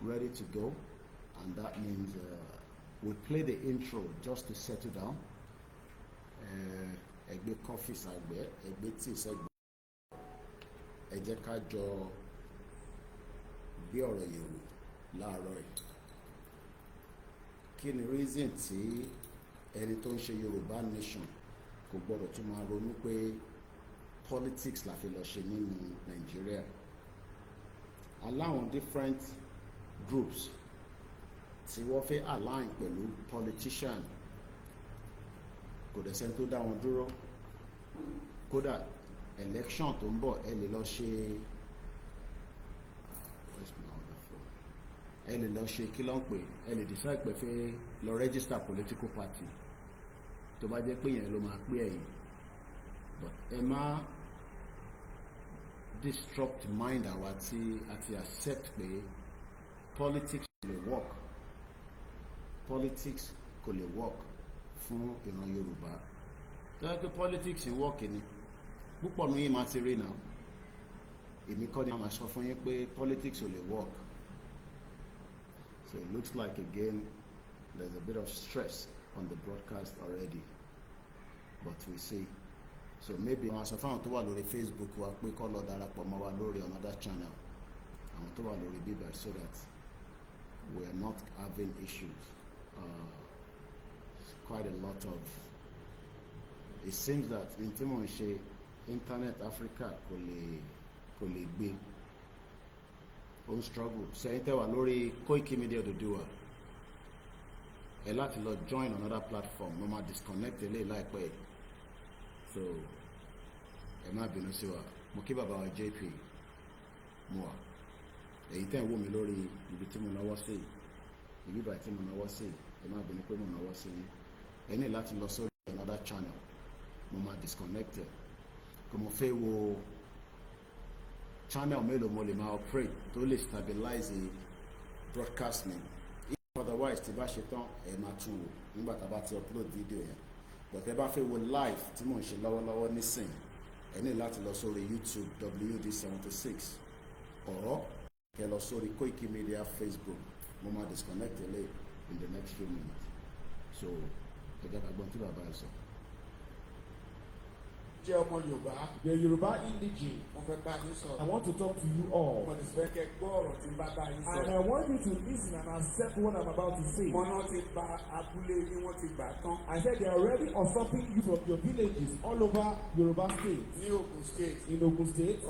ready to go, and that means we play the intro just to settle down. Ẹgbẹ́ coffee sàgbẹ́, ẹgbẹ́ tea sẹ́gbẹ́. Ẹ jẹ́ ká jọ gbé ọ̀rọ̀ yẹ̀wò láàárọ̀ yìí. Kí ni reason tí ẹni tó ń ṣe Yorùbá nation kò gbọ́dọ̀ tún máa ronú pé politics la fi lọ ṣe nínú Nigeria? Aláwọn different groups tí wọ́n fẹ́ align pẹ̀lú politician, kò dẹ̀ sẹ́ni tó dá wọn dúró. Kódà election tó ń bọ̀ ẹ lè lọ ṣe kí ló ń pè, ẹ lè decide pé fẹ́ lọ register political party tó bá jẹ́ pé yẹn ló máa pé ẹ̀yìn, but ẹ má disrupt mind àwa tí a ti accept pé politics kò lè work, politics kò lè work fún ìran Yorùbá. Tó yẹ pé politics ń work ni púpọ̀ ní yìí máa ti rí náà. Èmi kọ́ ni a máa sọ fún yín pé politics ò lè work. So it looks like again there's a bit of stress on the broadcast already, but we see. So maybe àwọn aṣọ fáwọn tó wà lórí Facebook wa pé kọ́ lọ darapọ̀ mọ́ wa lórí another channel, àwọn tó wà lórí bíbá, so that we are not having issues. Quite a lot of, it seems that in tí mo ń ṣe internet Africa kò lè gbé, ó ń struggle. Sẹ́yìn tẹ́ wà lórí Koikimedia Odùduwà, ẹ láti lọ join another platform, mo máa disconnect eléyìí láìpẹ́, so ẹ má bínú sí wa. Mo kí bàbá wa JP mo wà, èyí tẹ́ ń wò mí lórí ibi tí mo náwó sí, ibi báyìí tí mo náwó sí, ẹ má bínú pé mo náwó sí yín. Ẹ ní láti lọ sórí another channel, mo máa disconnect ẹ, kò mo fẹ́ wo channel mélòó mo lè máa operate tó lè stabilize the broadcast mi. If otherwise tí bá ṣe tán ẹ máa tún wò nígbà tá a bá ti upload video yẹn. But ẹ bá fẹ́ wo live tí mò ń ṣe lọ́wọ́lọ́wọ́ nísìn, ẹ ní láti lọ sórí YouTube WD76 or kẹ lọ sórí Koikimedia Facebook. Mo máa disconnect ẹ late in the next few minutes. So ẹ jẹ́ ká gbọ́n tí bàbá ẹ sọ. Jẹ́ ọmọ Yorùbá. The Yoruba indigene. Mo fẹ́ bá yín sọ̀rọ̀. I want to talk to you all. Mo ti fẹ́ kẹ́ gbọ́ ọ̀rọ̀ tí n bá bá yín sọ̀rọ̀. And I want you to listen and accept what I'm about to say. Wọ́n ti gba abúlé yín, wọ́n ti gbà tán. I said they are already usurping you from your villages all over Yoruba state. Ní Ogun State. In Ogun State.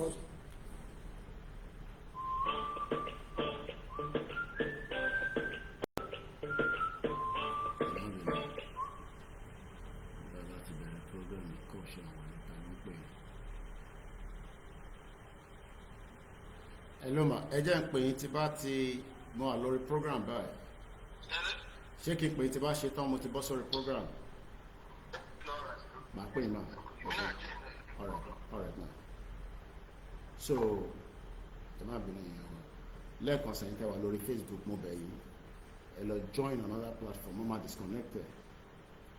Hello ma, ẹ jẹ́ ń pè yín tí bá ti mọ́ à lórí program báyìí. Ṣé kí n pè yín tí bá ṣe tán mo ti bọ́ sórí program? Màá pè yín ma. Alright ma. So ẹ má bínú yẹn o. Lẹ́ẹ̀kan sẹ́yìn tẹ́ wà lórí Facebook mo bẹ̀ yín, ẹ lọ join another platform, mo máa disconnect ẹ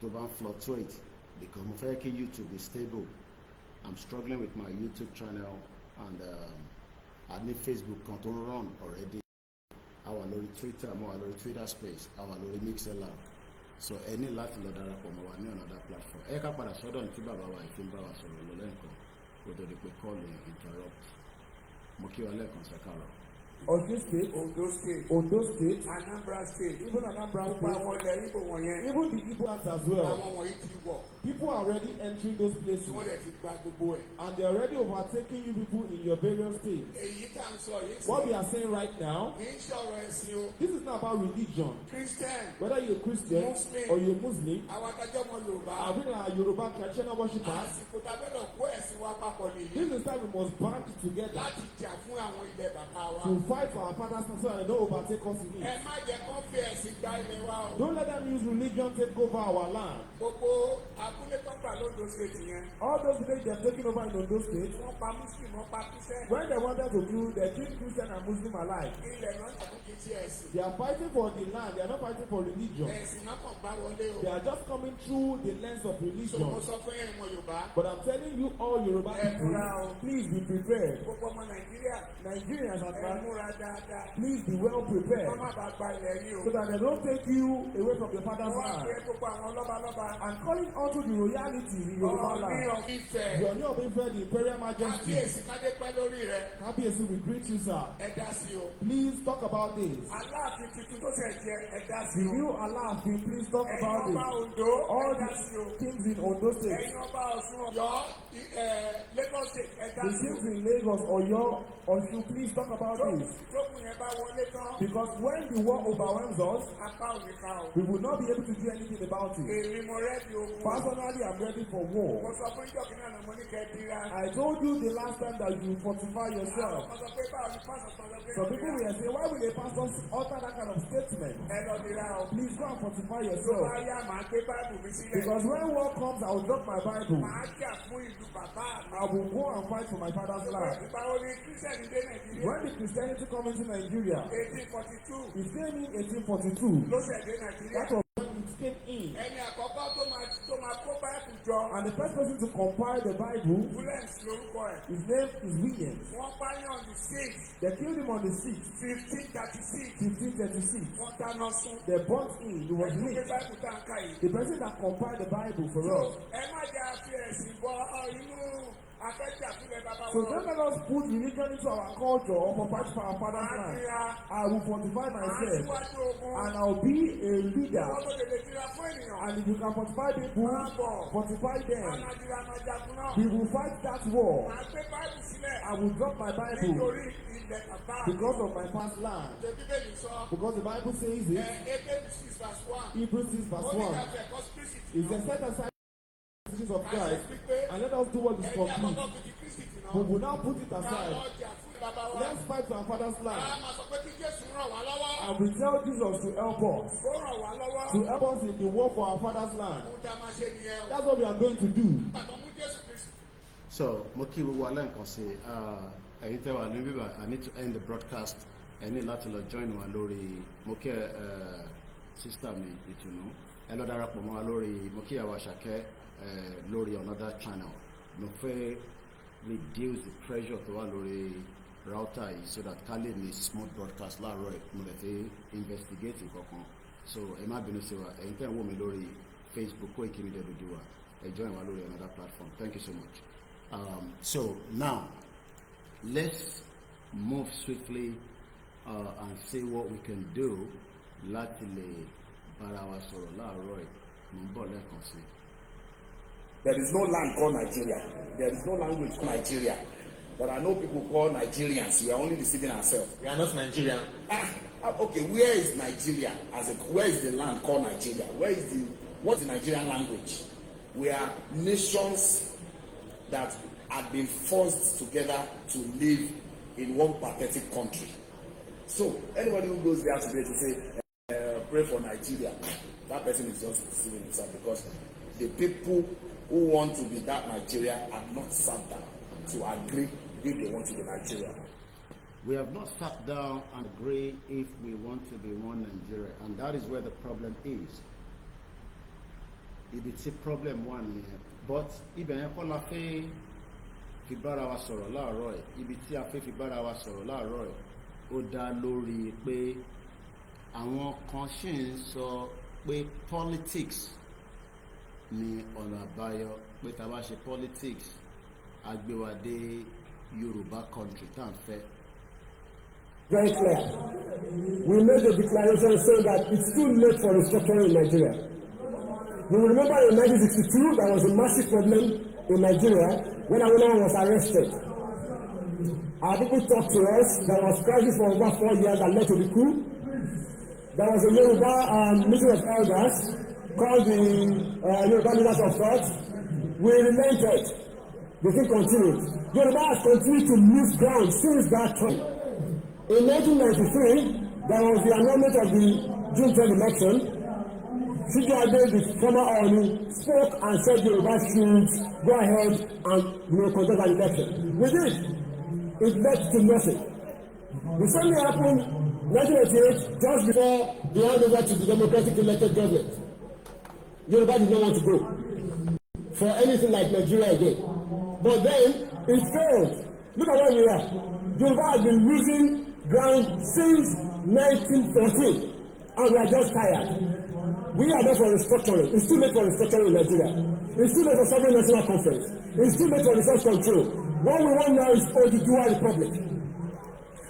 tó bá ń fluctuate because mo fẹ́ kí YouTube be stable. I'm struggling with my YouTube channel and I need Facebook kan tó ń run already. I wà lórí Twitter, mo wà lórí Twitter space, I wà lórí Mixlr. So ẹ ní láti lọ darapọ̀ mọ́ wa ní another platform. Ẹ ká padà sọ́dọ̀ ní tí bàbá wa ìfín bá wa sọ̀rọ̀ lọ lẹ́ẹ̀kan kó tó di pé call interrupt. Mo kí wa lẹ́ẹ̀kan sẹ́kàrọ̀. Ondo State, Ondo State, Anambra State, even Anambra State, even the Igbo as well. People are already entering those places, and they are already overtaking you people in your various states. What we are saying right now, this is not about religion. Whether you're a Christian Muslim, or you're Muslim, are we are Yoruba traditional worshippers? This is time we must band together to fight for our father's so that they don't overtake us in it. Don't let them use religion take over our land. All those villages they are taking over in Ondo State, when they wanted to kill, they killed Christian and Muslim alike. They are fighting for the land. They are not fighting for religion. They are just coming through the lens of religion. But I'm telling you, all Yoruba people, please be prepared. Nigerians at that, please be well prepared so that they don't take you away from your father's land. And calling onto the royalty in Yoruba land. You are not being fed the imperial majesty. Kábíyèsí, we greet you, sir. Please talk about this. The new Aláàfin, please talk about it. All the kings in Ondo State. The kings in Lagos, Oyo, Osun, please talk about this. Because when the war overwhelms us, we will not be able to do anything about it. Personally, I'm ready for war. I told you the last time that you fortify yourself. Some people will say, why will a pastor utter that kind of statement? Please go and fortify yourself. Because when war comes, I will drop my Bible. I will go and fight for my father's land. When the Christianity come into Nigeria, it came in 1842. That was when it came in. And the first person to compile the Bible, his name is William. They killed him on the 6th, 1536. They burnt him. He was lit. The person that compiled the Bible for us. So don't let us put religion into our culture or fight for our father's land. I will fortify myself and I'll be a leader. And if you can fortify people, fortify them. We will fight that war. I will drop my Bible because of my past land. Because the Bible says it. Hebrews 6 verse 1. It's a set aside of Christ, and let us do what is complete. We will now put it aside. Let's fight for our father's land. And we tell Jesus to help us. To help us in the war for our father's land. That's what we are going to do. So, Moki Walen can say, I need to end the broadcast. I need to join Walori Moki sister me, you know. Hello, Darap Walori Moki Awashake. Lórí another channel mo fẹ́ reduce the pressure tó wà lórí router yìí so that ká lè ní smooth broadcast láàárọ̀ ẹ̀ mo lè fẹ́ investigate kankan so ẹ má bínú sí wa ẹ̀yin tẹ́ ń wò mí lórí Facebook Koikimedia Odùduwà ẹ join wa lórí another platform. Thank you so much. So now let's move swiftly and see what we can do láti lè bára wa sọ̀rọ̀ láàárọ̀ ẹ̀ mo ń bọ̀ lẹ́ẹ̀kan sí i. There is no land called Nigeria. There is no language called Nigeria. But I know people call Nigerians. We are only deceiving ourselves. We are not Nigerian. Okay, where is Nigeria? Where is the land called Nigeria? What's the Nigerian language? We are nations that have been forced together to live in one pathetic country. So anybody who goes there today to say, pray for Nigeria, that person is just deceiving himself because the people who want to be that Nigeria have not sat down to agree if they want to be Nigeria. We have not sat down and agreed if we want to be one Nigeria, and that is where the problem is. It's a problem one here, but ibẹ̀ yẹn kọ́ la fẹ́ fi bára wa sọ̀rọ̀ láàárọ̀ ẹ̀ ibi tí a fẹ́ fi bára wa sọ̀rọ̀ láàárọ̀ ẹ̀ ó dá lórí pé àwọn kan ṣì ń sọ pé politics ní ọ̀nà àbáyọ pé tá a bá ṣe politics agbéwádé Yoruba country tá à ń fẹ́. Very clear. We made a declaration saying that it's too late for restructuring in Nigeria. You will remember in 1962 there was a massive problem in Nigeria when Awolowo was arrested. Our people talked to us. There was crisis for over 4 years that led to the coup. There was a Yoruba meeting of elders called the Yoruba Leaders of Thought. We relented. The thing continued. Yoruba has continued to lose ground since that time. In 1993, there was the annulment of the June 10 election. Sidiade, the former Oni, spoke and said Yoruba should go ahead and conduct an election. We did. It led to nothing. The same thing happened 1988, just before the handover to the democratic elected government, Yoruba did not want to go for anything like Nigeria again. But then it failed. Look at where we are. Yoruba has been losing ground since 1914, and we are just tired. We are there for restructuring. It's too late for restructuring in Nigeria. It's too late for sovereign national conference. It's too late for resource control. What we want now is Oduduwa Republic.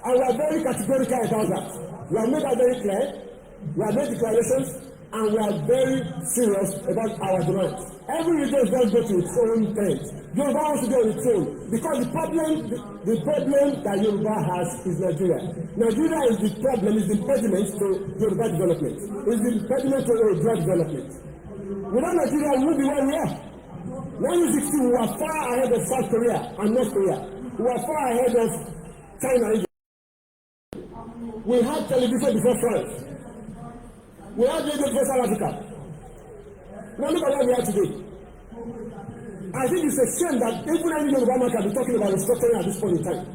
And we are very categorical about that. We have made that very clear. We have made declarations, and we are very serious about our demands. Every region does go to its own tent. Yoruba wants to go on its own because the problem that Yoruba has is Nigeria. Nigeria is the problem, is the impediment to Yoruba development. Is the impediment to Yoruba development. Without Nigeria, we will be where we are. 1960, we were far ahead of South Korea and North Korea. We were far ahead of China. We had television before France. We had radio before South Africa. Now look at where we are today. I think it's a shame that even any Yoruba man can be talking about restructuring at this point in time.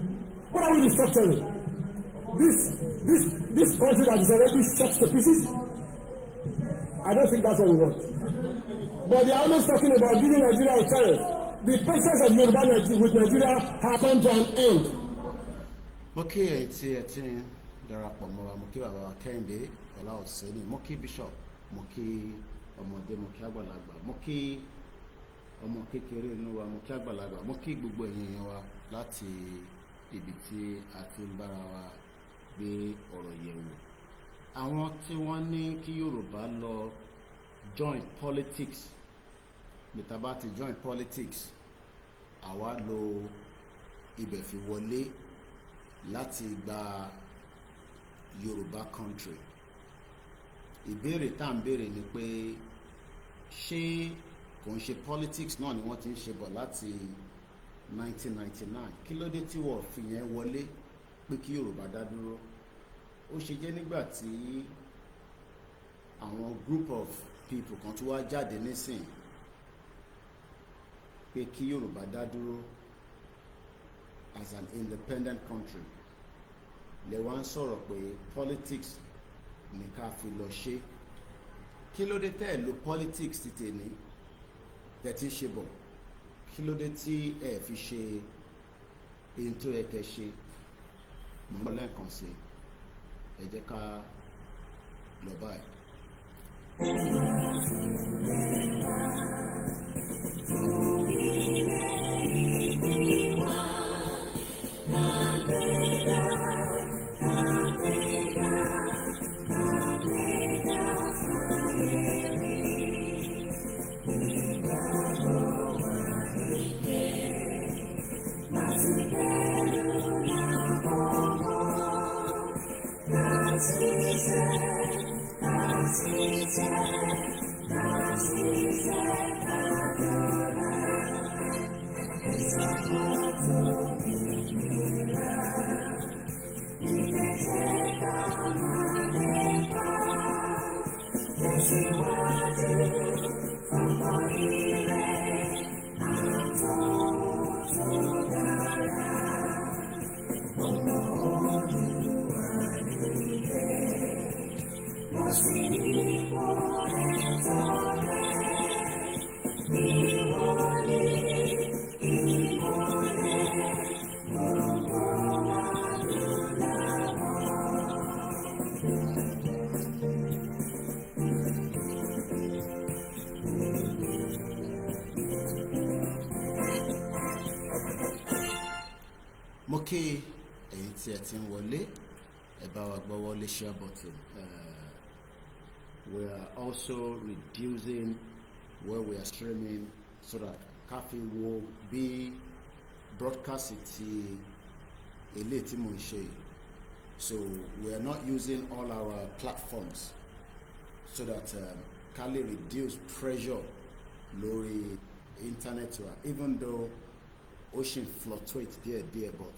What are we restructuring? This country that is already shot to pieces? I don't think that's what we want. But they are always talking about giving Nigeria a chance. The patience of Yoruba with Nigeria has come to an end. Okay, it's darapọ̀ mọ́ wa, mo kí bàbá wa Kẹ́hìndé Ọláòṣèní, mo kí bishop, mo kí ọmọdé, mo kí àgbàlagbà, mo kí ọmọ kékeré inú wa, mo kí àgbàlagbà, mo kí gbogbo ènìyàn wa láti ibi tí a ti ń bára wa gbé ọ̀rọ̀ yẹ̀wò. Àwọn tí wọ́n ní kí Yorùbá lọ join politics, níta bá ti join politics, àwa lo ibẹ̀ fi wọlé láti gba Yorùbá country. Ìbéèrè tá ń béèrè ni pé ṣé kò ń ṣe politics náà ni wọ́n ti ń ṣe bọ̀ láti 1999? Kí ló dé tí wọ́n fi yẹn wọlé pé kí Yorùbá dá dúró? Ó ṣe jẹ́ nígbà tí àwọn group of people kan tó wá jáde nísìn pé kí Yorùbá dá dúró as an independent country, lè wá ń sọ̀rọ̀ pé politics ní ká fi lọ ṣe. Kí ló dé tẹ́ ẹ̀ lo politics ti tèmi tẹ́ ti ṣe bọ̀? Kí ló dé tí ẹ fi ṣe èyí tó yẹ kẹ́ ṣe? Mo lẹ́ẹ̀kan sí ẹ jẹ́ ká lọ báyìí. Mo kí ẹ̀yin tí ẹ ti ń wọlé, ẹ bá wa gbọ́wọ́ lé share button. We are also reducing where we are streaming so that káfí wo bí broadcast ti eléyìí tí mo ń ṣe. So we are not using all our platforms so that ká lè reduce pressure lórí internet wa, even though ocean fluctuates there, but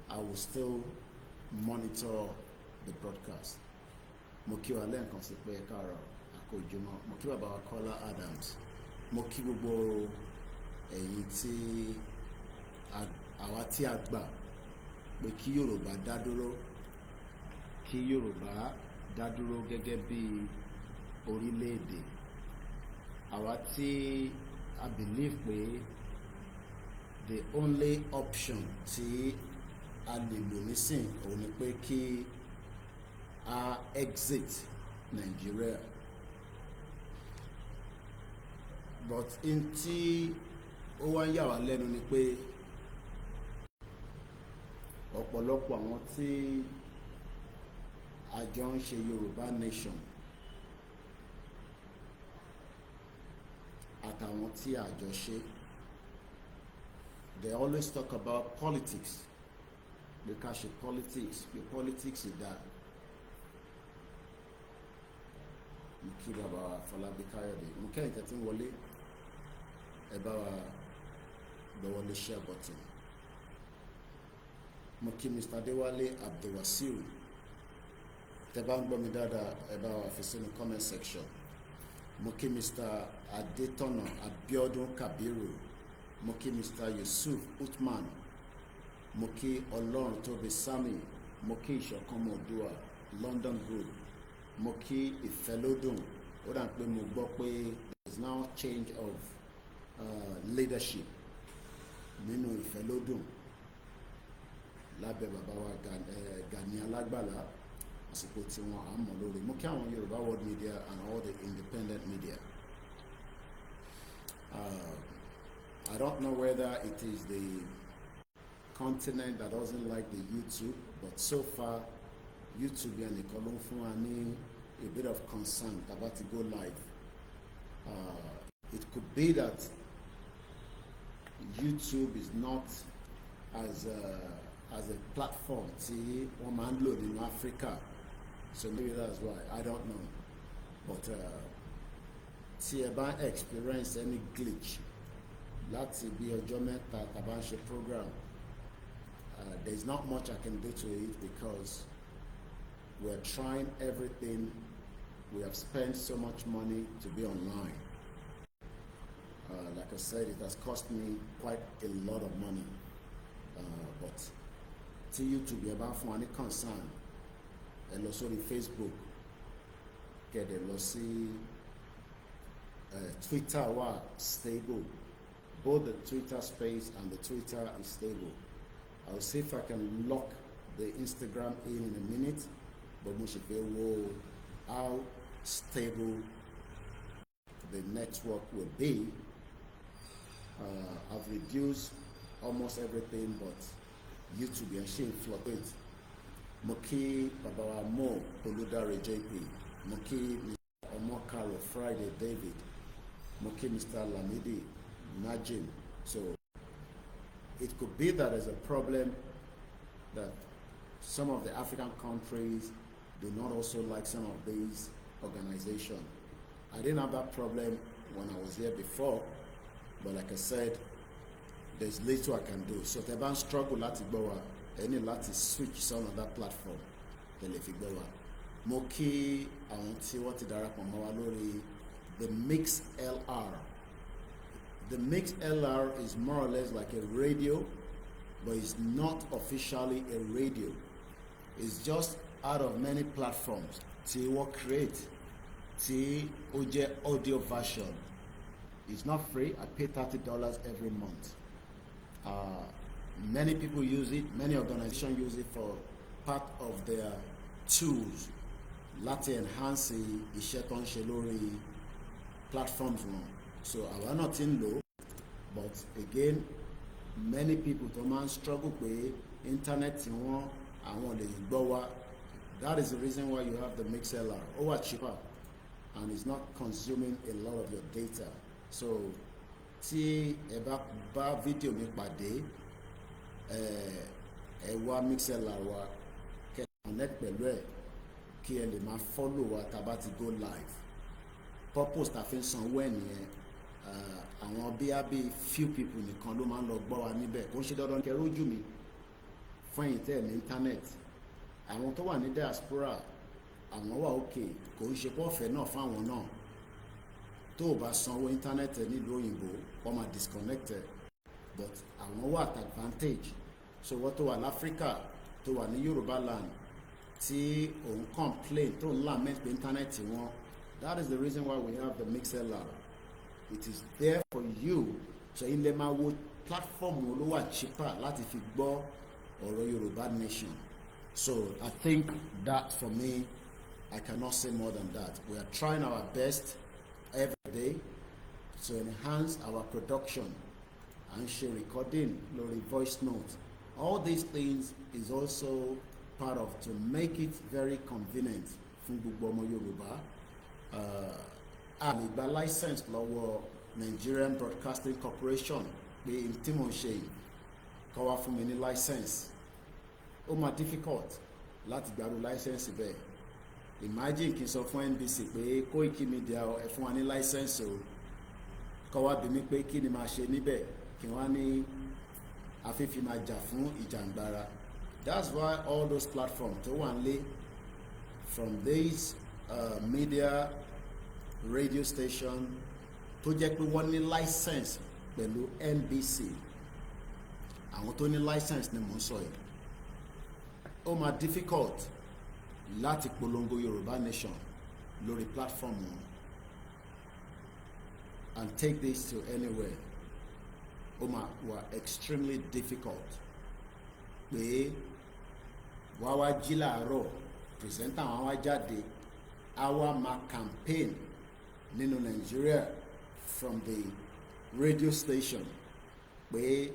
I will still monitor the broadcast. Mo kí wa lẹ́ẹ̀kan sí pé káàárọ̀ àkójọmọ́. Mo kí bàbá wa Kọ́lá Adams. Mo kí gbogbo ẹ̀yin tí àwa tí a gbà pé kí Yorùbá dá dúró, kí kí Yorùbá dá dúró gẹ́gẹ́ bí orílẹ̀-èdè. Àwa tí a believe pé the only option tí a lè lò nísìn òun ni pé kí a exit Nigeria. But in tí ó wá ń yà wá lẹ́nu ni pé ọ̀pọ̀lọpọ̀ àwọn tí a jọ ń ṣe Yorùbá nation àtàwọn tí a jọ ṣe, they always talk about politics. Pé ká ṣe politics, pé politics ìdá. Mo kí bàbá wa Fọlábí Káyọ̀dé, mo kẹ́yìn tẹ́tí ń wọlé, ẹ bá wa gbọ́wọ́lé share button. Mo kí Mr. Adéwálé Abdulwasiu, tẹ́ bá ń gbọ́ mi dáadáa ẹ bá wa fi sínú comment section. Mo kí Mr. Adétọ̀nà Abíọ́dún Kabiru, mo kí Mr. Yusuf Uthman, mo kí Ọlọ́run Tóbi Sami, mo kí Ìṣọ̀kan Mọ̀dúà London Group, mo kí Ìfẹ́lódùn. Ó dà pé mo gbọ́ pé there is now change of leadership nínú Ìfẹ́lódùn lábẹ́ bàbá wa Gani Alágbàlá, àsìkò tí wọ́n á mọ̀ lórí. Mo kí àwọn Yorùbá World Media and all the independent media. I don't know whether it is the continent that doesn't like the YouTube, but so far YouTube and the column for a bit of concern about to go live. It could be that YouTube is not as a platform tí wọ́n máa ń lò nínú Africa, so maybe that's why, I don't know. But tí ẹ bá experience any glitch láti bí ọjọ́ mẹ́ta tá bá ń ṣe program, there is not much I can do to it because we're trying everything. We have spent so much money to be online. Like I said, it has cost me quite a lot of money. But tí YouTube yẹ bá fún wa ní concern, ẹ lọ sórí Facebook, kẹ̀dẹ̀ lọ sí Twitter wà stable. Both the Twitter space and the Twitter is stable. I'll see if I can lock the Instagram in a minute, but mo ṣe fẹ́ wo how stable the network will be. I've reduced almost everything, but YouTube yẹn ṣe fluctuate. Mo kí bàbá wa Mo Olùdarí JP, mo kí Ọmọkaro Friday David, mo kí Mr. Lamidi Najim. So it could be that there's a problem that some of the African countries do not also like some of these organizations. I didn't have that problem when I was here before, but like I said, there's little I can do. So tẹ́ bá ń struggle láti gbọ́ wa, ẹ ní láti switch some of that platform tẹ́lẹ̀ fi gbọ́ wa. Mo kí àwọn tí wọ́n ti darapọ̀ mọ́ wa lórí the Mix LR. The Mix LR is more or less like a radio, but it's not officially a radio. It's just out of many platforms tí wọ́n create tí ó jẹ́ audio version. It's not free. I pay $30 every month. Many people use it. Many organizations use it for part of their tools láti enhance iṣẹ́ tó ń ṣe lórí platforms wọn. So àwa náà ti ń lò, but again many people tó máa ń struggle pé internet tí wọ́n àwọn lè gbọ́ wa. That is the reason why you have the MixLR. Ó wà cheaper and it's not consuming a lot of your data. So tí ẹ bá fídíò mi pàdé, ẹ wá MixLR wa kẹ́ connect pẹ̀lú ẹ̀ kí ẹ lè máa follow wa tá bá ti go live. Purpose tá fi ń sanwó ẹ̀ nìyẹn. Àwọn bí few people nìkan ló máa ń lọ gbọ́ wa níbẹ̀. Kò ń ṣe dandan kẹ́ rójú mi fún ẹ̀yin tẹ́ ẹ̀ ní internet. Àwọn tó wà ní diaspora àwọn wà okay, kò ń ṣe pé ọ̀fẹ́ náà fáwọn náà. Tó o bá sanwó internet nílùú òyìnbó wọ́n máa disconnect ẹ̀, but àwọn wà at advantage. So wọ́n tó wà ní Africa, tó wà ní Yoruba land, tí òun complain tó ń lament pé internet wọn. That is the reason why we have the Mixlr. It is there for you. So ilé máa wo platform wo ló wà cheaper láti fi gbọ́ ọ̀rọ̀ Yorùbá Nation. So I think that for me, I cannot say more than that. We are trying our best every day to enhance our production and share recording, lórí voice note. All these things is also part of to make it very convenient fún gbogbo ọmọ Yorùbá. A lè gba license lọ́wọ́ Nigerian Broadcasting Corporation pé tí mo ṣe yìí kọ́ wá fún mi ní license. Ó máa difficult láti gbàrú license bẹ́ẹ̀. Imagine kí n sọ fún NBC pé Koikimedia ẹ fún wa ní license o, kọ́ wá bí mi pé kí ni máa ṣe níbẹ̀, kí wọ́n ní afẹ́fẹ́ máa jà fún ìjàngbara. That's why all those platforms tó wà nílé, from these media radio station tó jẹ́ pé wọ́n ní license pẹ̀lú NBC, àwọn tó ní license ni mò ń sọ yìí, ó máa difficult láti polongo Yorùbá Nation lórí platform wọn and take this to anywhere. Ó máa wà extremely difficult pé wá wá jí láàárọ̀ presenter àwọn wá jáde àwa máa campaign nínú Nigeria from the radio station pé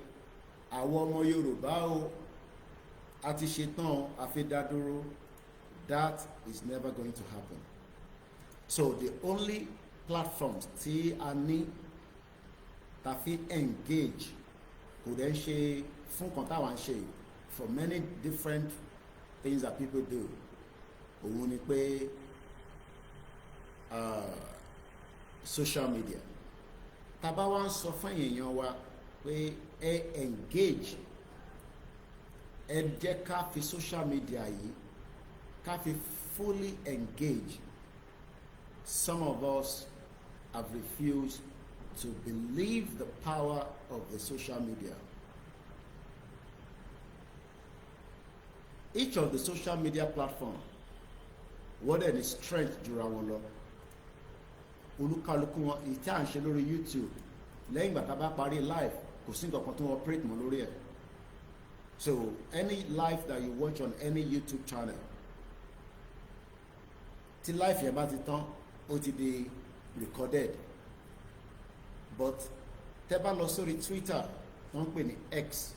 àwọn ọmọ Yorùbá o a ti ṣetán a fi dá dúró. That is never going to happen. So the only platforms tí a ní ta fi engage kò dẹ̀ ṣe fún kan táwa ń ṣe for many different things that people do. Òun ni pé social media. Tá bá wá ń sọ fún èèyàn wa pé ẹ engage, ẹ jẹ́ ká fi social media yìí ká fi fully engage. Some of us have refused to believe the power of the social media. Each of the social media platforms, what are the strength jura wọn lọ. Olúkálùkù wọn ìtí à ń ṣe lórí YouTube lẹ́yìn ìgbà tá bá parí live kò sí nǹkan kan tó operate mọ́ lórí ẹ̀. So any live that you watch on any YouTube channel, tí live yẹn bá ti tán ó ti di recorded. But tẹ́ bá lọ sórí Twitter wọ́n ń pè ní X,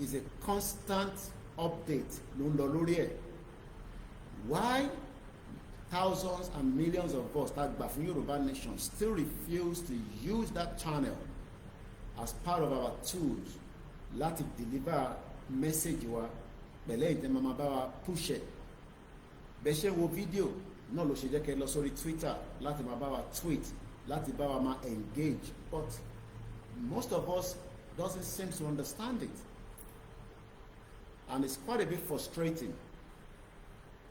is a constant update ló ń lọ lórí ẹ̀. Why thousands and millions of us that gbà fún Yorùbá Nation still refuse to use that channel as part of our tools láti deliver message wa pẹ̀lẹ́ ìtẹ́ máa bá wa push it. Bẹ́ẹ̀ ṣe wo fídíò náà ló ṣe jẹ́ kẹ́ lọ sórí Twitter láti máa bá wa tweet, láti bá wa máa engage, but most of us doesn't seem to understand it, and it's quite a bit frustrating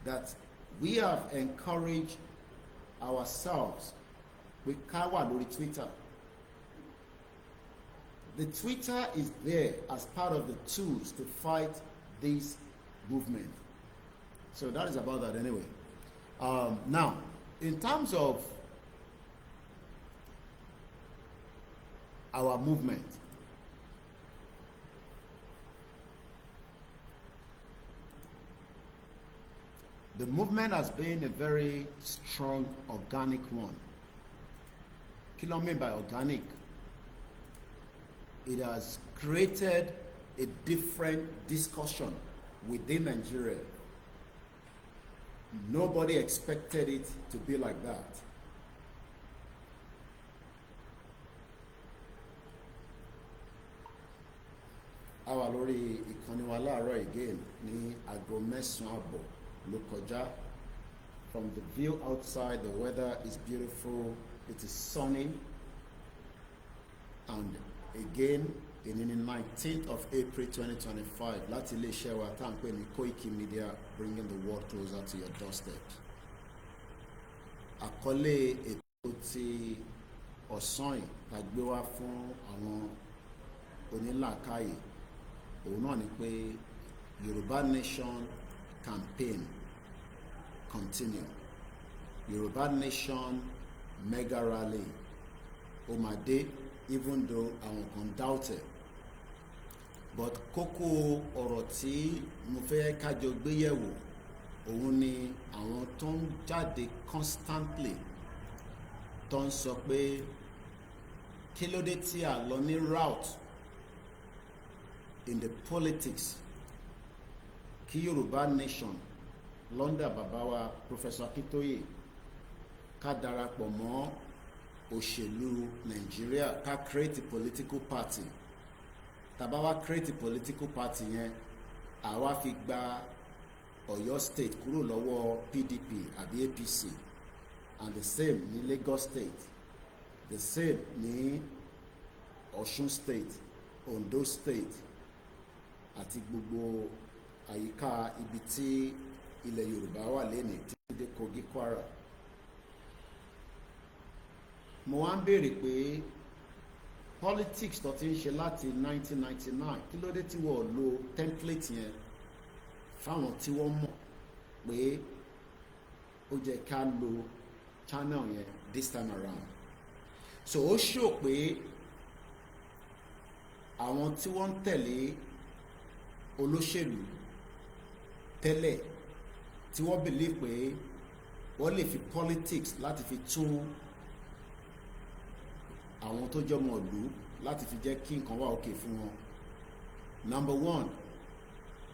that we have encouraged ourselves with ká wà lórí Twitter. The Twitter is there as part of the tools to fight this movement. So that is about that anyway. Now, in terms of our movement, the movement has been a very strong, organic one. Kí ló mean by organic? It has created a different discussion within Nigeria. Nobody expected it to be like that. Àwa lórí ìkànnì wa láàárọ̀ again ní aago 9:00 ló kọjá. From the view outside, the weather is beautiful, it is sunny, and again in the 19th of April 2025 láti iléeṣẹ́ wa tá à ń pè ní Koikimedia, bringing the world closer to your doorstep. Àkọlé ètò ti ọ̀sán yìí tá gbé wá fún àwọn onílàákàyè òun náà ni pé Yorùbá Nation campaign continue. Yoruba Nation mega rally ó máa dé, even though àwọn kan doubt it. But kókó ọ̀rọ̀ tí mo fẹ́ kájọ gbé yẹ̀wò òun ni àwọn tó ń jáde constantly tó ń sọ pé kí ló dé tí a lọ ní route in the politics kí Yorùbá Nation London bàbá wa Professor Akintoye ká darapọ̀ mọ́ òṣèlú Nàìjíríà ká create a political party. Tàbá wá create a political party yẹn àwa fi gba Ọ̀yọ́ state kúrò lọ́wọ́ PDP àbí APC, and the same ní Lagos state, the same ní Ọ̀ṣun state, Ondo state àti gbogbo àyíká ibi tí ilẹ̀ Yorùbá wà lẹ́nìí títí dé Kogi, Kwara. Mo wá ń béèrè pé politics tó ti ń ṣe láti 1999 kí ló dé tí wọ́n lo template yẹn fáwọn tí wọ́n mọ̀ pé ó jẹ́ ká lo channel yẹn this time around. So ó show pé àwọn tí wọ́n ń tẹ̀lé olóṣèlú tẹ́lẹ̀ tí wọ́n believe pé wọ́n lè fi politics láti fi tún àwọn tó jọmọ ìlú láti fi jẹ́ kí nǹkan wà òkè fún wọn. Number one,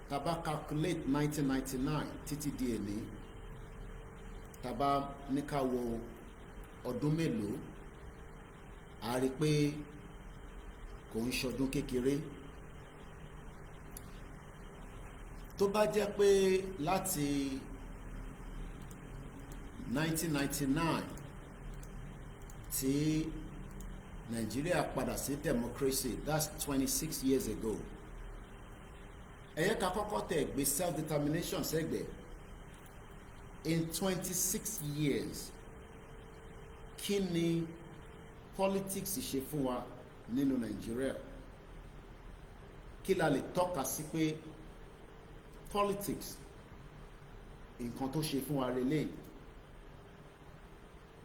tá bá calculate 1999 títí di èní, tá bá ní ká wo ọdún mélòó, a rí pé kò ń ṣọdún kékeré. Tó bá jẹ́ pé láti 1999 tí Nigeria padà sí democracy, that's 26 years ago. Ẹ yẹ ká kọ́kọ́ tẹ̀ gbé self-determination sẹ́gbẹ̀ẹ́. In 26 years, kí ni politics ṣe fún wa nínú Nigeria? Kí la lè tọ́ka sí pé politics nǹkan tó ṣe fún wa relé?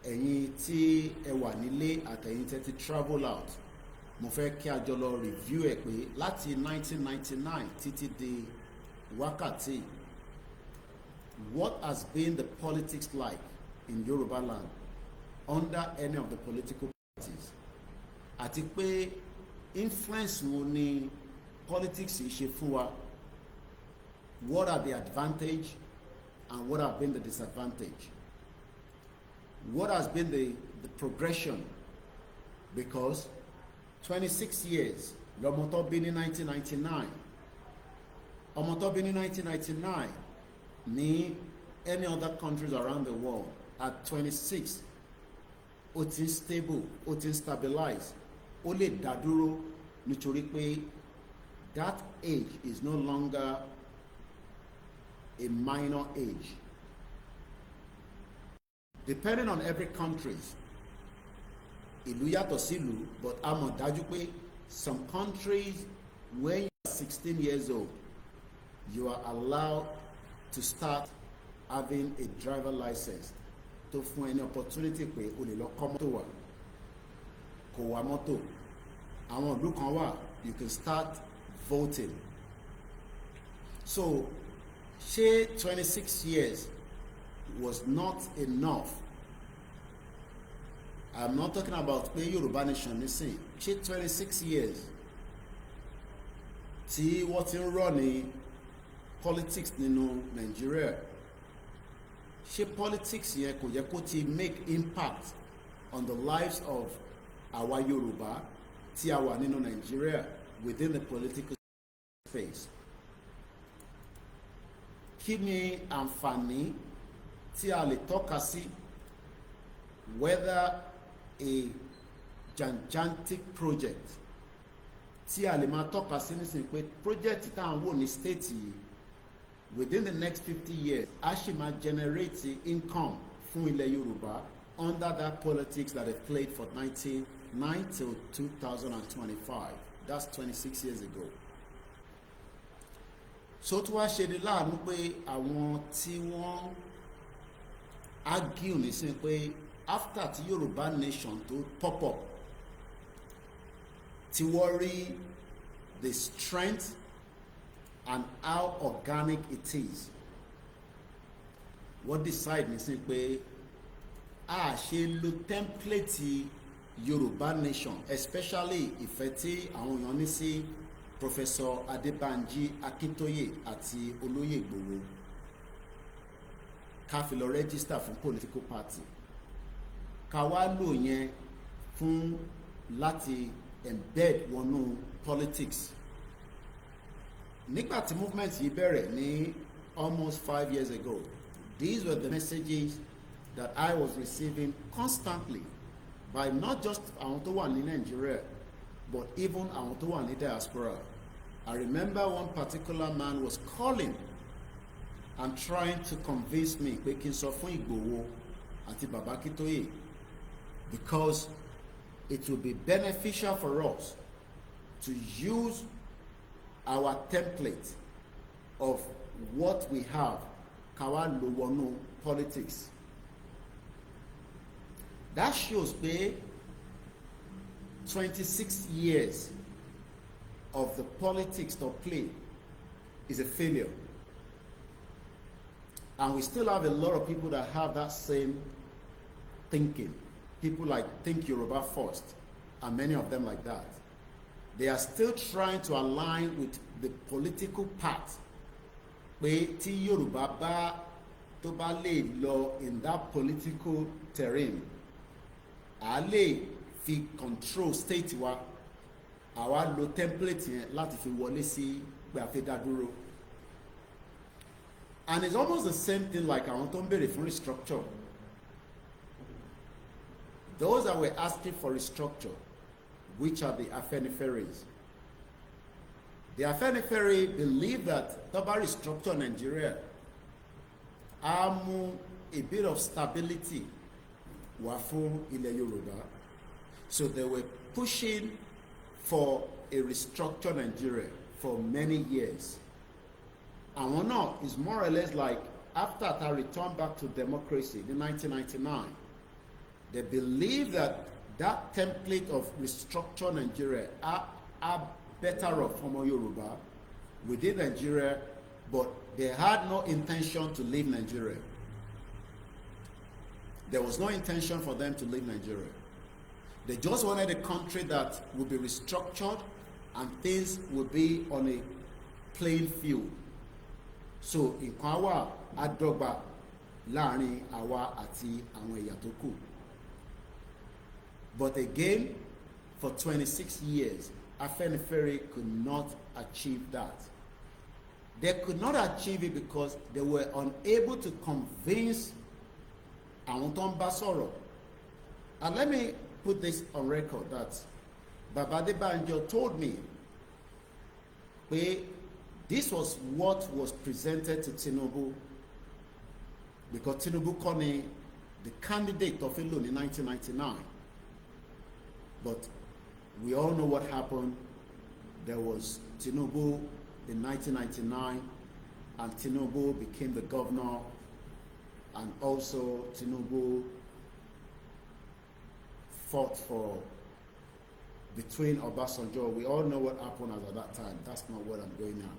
Ẹ̀yin tí ẹ wà nílé àtẹ̀yin tẹ́ ti travel out, mo fẹ́ kí a jọ lọ review ẹ̀ pé láti 1999 títí di wákàtí, what has been the politics like in Yoruba land under any of the political parties? Àti pé influence wo ni politics ṣe fún wa? What are the advantage and what have been the disadvantage? What has been the progression? Because 26 years, lọ́mọ tó bí ní 1999, ọmọ tó bí ní 1999 ní any other countries around the world at 26, ó ti ń stable, ó ti ń stabilize, ó lè dá dúró nítorí pé that age is no longer a minor age. Depending on every country, ìlú yàtọ̀ sílùú, but a mọ̀ dájú pé some countries when you are 16 years old, you are allowed to start having a driver license tó fún ẹni opportunity pé o lè lọ kọ́ mọ́tò wà, kò wá mọ́tò. Àwọn ìlú kan wà, you can start voting. So ṣé 26 years was not enough? I'm not talking about pé Yoruba Nation nísìn. Ṣé 26 years tí wọ́n ti ń rọ̀ ní politics nínú Nigeria, ṣé politics yẹn kò yẹ kó ti make impact on the lives of àwa Yoruba tí a wà nínú Nigeria within the political space? Kí ni àǹfààní tí a lè tọ́ka sí, whether a gigantic project tí a lè máa tọ́ka sí nísìnyí pé project tá à ń wò ní state yìí within the next 50 years a ṣì máa generate income fún ilẹ̀ Yorùbá under that politics that have played for 1999 till 2025. That's 26 years ago. So tó wá ṣe ni láàánú pé àwọn tí wọ́n argue nísìnyí pé after ti Yorùbá nation tó pop up tí wọ́n rí the strength and how organic it is, wọ́n decide nísìnyí pé a ṣe lo template Yorùbá nation, especially ìfẹ́ tí àwọn èèyàn ní sí Professor Adébánjí Akíntóyè àti Olóyè Ìgbòho, ká fi lọ register fún political party, ká wá lò yẹn fún láti embed wọnú politics. Nígbà tí movement yìí bẹ̀rẹ̀ ní almost 5 years ago, these were the messages that I was receiving constantly by not just àwọn tó wà ní Nigeria, but even àwọn tó wà ní diaspora. I remember one particular man was calling and trying to convince me pé kí n sọ fún Ìgbòho àti Bàbá Akíntóyè, because it will be beneficial for us to use our template of what we have ká wá lò wọnú politics. That shows pé 26 years of the politics to play is a failure. And we still have a lot of people that have that same thinking. People like think Yoruba first, and many of them like that. They are still trying to align with the political path. Pé tí Yoruba bá tó bá lè lọ in that political terrain, a lè fi control state wa, àwa lo template yẹn láti fi wọlé sí pé a fẹ́ dá dúró. And it's almost the same thing like àwọn tó ń béèrè fún restructure. Those that were asking for restructure, which are the Afeniferes. The Afenifere believe that tó bá restructure Nigeria, á mú a bit of stability wá fún ilẹ̀ Yorùbá. So they were pushing for a restructured Nigeria for many years. Àwọn náà is more or less like after I returned back to democracy in 1999, they believe that that template of restructured Nigeria are better off for Yoruba within Nigeria, but they had no intention to leave Nigeria. There was no intention for them to leave Nigeria. They just wanted a country that would be restructured and things would be on a playing field. So nǹkan á wà á dọ́gba láàrin àwa àti àwọn ẹ̀yà tó kù. But again, for 26 years, Afenifere could not achieve that. They could not achieve it because they were unable to convince àwọn tó ń bá sọ̀rọ̀. And let me put this on record that Baba Adébánjọ told me pé this was what was presented to Tinubu, because Tinubu kọ́ ni the candidate of Ilo in 1999. But we all know what happened. There was Tinubu in 1999, and Tinubu became the governor, and also Tinubu fought for between Obasanjo. We all know what happened as at that time. That's not what I'm going on.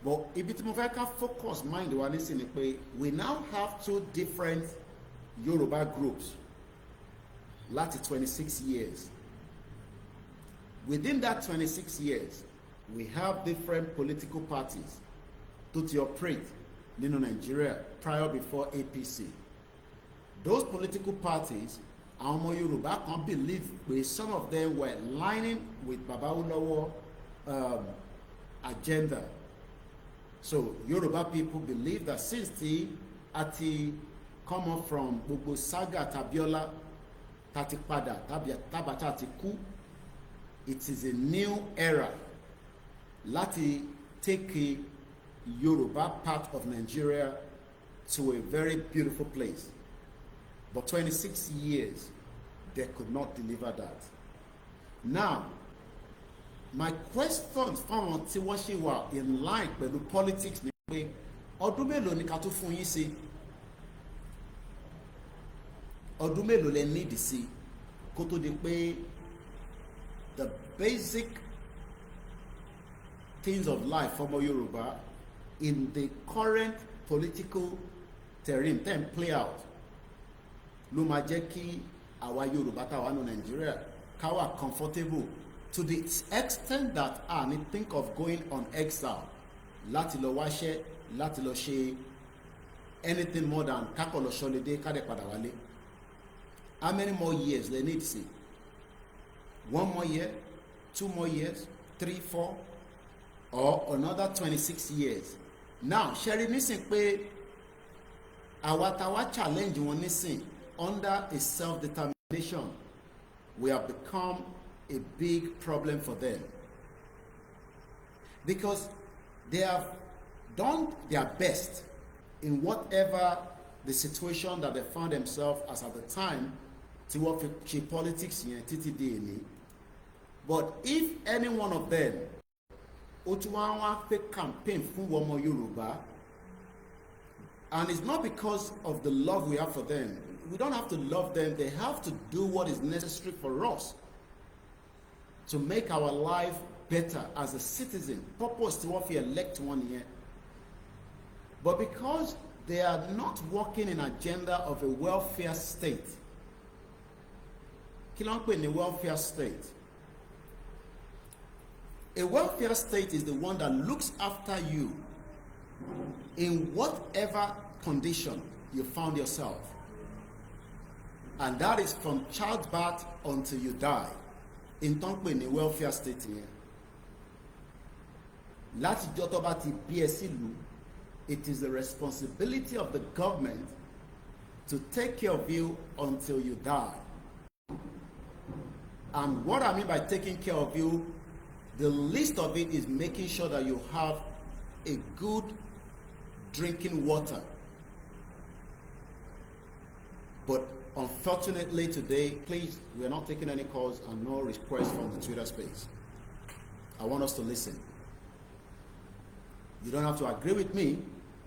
But if it's more focus mind the one is in the we now have two different Yoruba groups. Last 26 years. Within that 26 years, we have different political parties to operate in Nigeria prior before APC. Those political parties, àwọn Yoruba can believe with some of them were lining with Baba Ulawo agenda. So Yoruba people believe that since the ati come up from gbogbo saga Tabiola tati pada tabata ti ku, it is a new era láti take a Yoruba part of Nigeria to a very beautiful place. But 26 years, they could not deliver that. Now, my questions fáwọn tí wọ́n ṣì wà in line pẹ̀lú politics ni pé ọdún mélòó ni ká tó fún yín sí? ọdún mélòó lẹ need sí kó tó di pé the basic things of life for Yoruba in the current political terrain then play out ló máa jẹ́ kí àwa Yorùbá táwa ní Nigeria ká wà comfortable to the extent that a ní think of going on exile láti lọ wáṣẹ́ láti lọ ṣe anything more than kákọ̀ lọ ṣọlidé ká dẹ̀ padà wálé. How many more years they need to see? 1 more year, 2 more years, 3, 4, or another 26 years. Now, Sherry nísìn pé àwa táwa challenge wọn nísìn under a self-determination, we have become a big problem for them. Because they have done their best in whatever the situation that they found themselves as at the time to work with politics in TTD. But if any one of them Otuwawa campaign fún ọmọ Yoruba, and it's not because of the love we have for them. We don't have to love them. They have to do what is necessary for us to make our life better as a citizen. Purpose to what we elect one year. But because they are not working in agenda of a welfare state. Kí ló ń pè ní welfare state? A welfare state is the one that looks after you in whatever condition you found yourself. And that is from childbirth until you die. In tó ń pè ní welfare state yẹn. Láti jọ́ tó bá ti bí ẹ sílùú, it is the responsibility of the government to take care of you until you die. And what I mean by taking care of you, the least of it is making sure that you have a good drinking water. But unfortunately today, please, we are not taking any calls and no requests from the Twitter space. I want us to listen. You don't have to agree with me,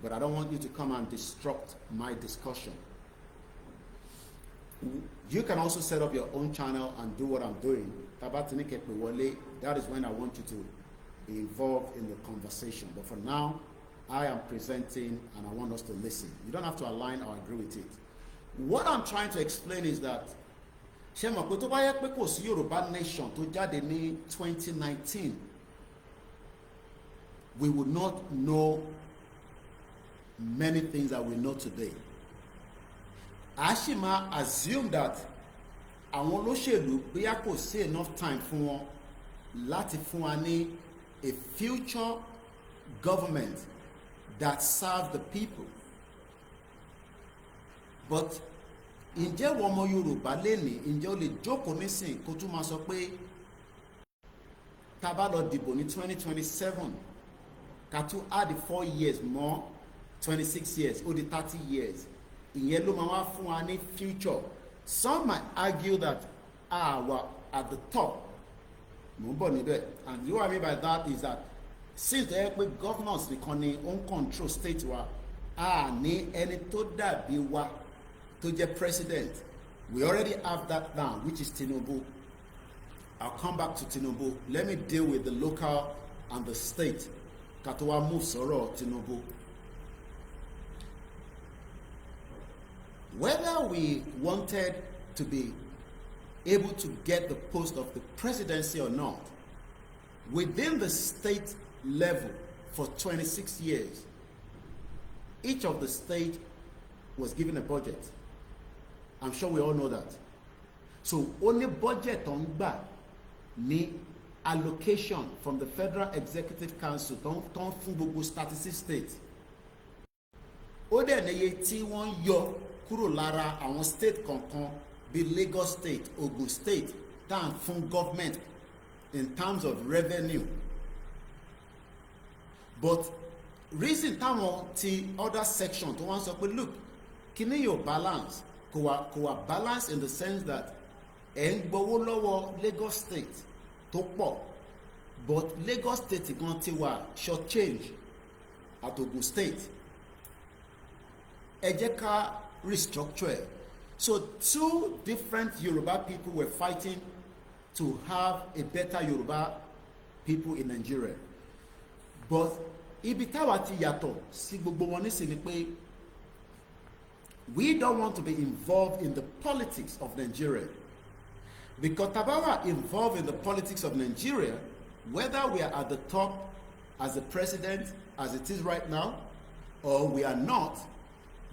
but I don't want you to come and disrupt my discussion. You can also set up your own channel and do what I'm doing. That is when I want you to be involved in the conversation. But for now, I am presenting and I want us to listen. You don't have to align or agree with it. What I'm trying to explain is that Yoruba nation to jáde ní 2019, we would not know many things that we know today. Ashima assumed that àwọn olóṣèlú bóyá kò sí enough time fún wọn láti fún wa ní a future government that serves the people. But ǹjẹ́ wọ́n ọmọ Yorùbá lénìí, ǹjẹ́ o lè jókòó nísìn kó tún máa sọ pé tá bá lọ dìbò ní 2027 ká tún add 4 years more, 26 years, ó di 30 years. Ìyẹn ló máa wá fún wa ní future. Some might argue that we're at the top. And what I mean by that is that since the governors becoming own control state wa ní ẹni tó dàbí wa tó jẹ́ president, we already have that down, which is Tinubu. I'll come back to Tinubu. Let me deal with the local and the state. Katowa move sọ̀rọ̀ Tinubu. Whether we wanted to be able to get the post of the presidency or not, within the state level for 26 years, each of the state was given a budget. I'm sure we all know that. So only budget on gbà ní allocation from the Federal Executive Council tó ń fún gbogbo statistics state. Ó dẹ̀ níye tí wọ́n yọ kúrò lára àwọn state kankan bíi Lagos State, Ogun State, tá à ń fún government in terms of revenue. But reason táwọn ti other section tó wọ́n sọ pé look, kíní yóò balance, kò wá balance in the sense that ẹ̀ ń gbowó lọ́wọ́ Lagos State tó pọ̀, but Lagos State gan ti wà short change at Ogun State. Ẹ jẹ́ ká restructure ẹ̀ So two different Yoruba people were fighting to have a better Yoruba people in Nigeria. But ibi táwa ti yàtọ̀ sí gbogbo wọn nísìnyí ni pé we don't want to be involved in the politics of Nigeria. Because Tabawa involved in the politics of Nigeria, whether we are at the top as a president, as it is right now, or we are not,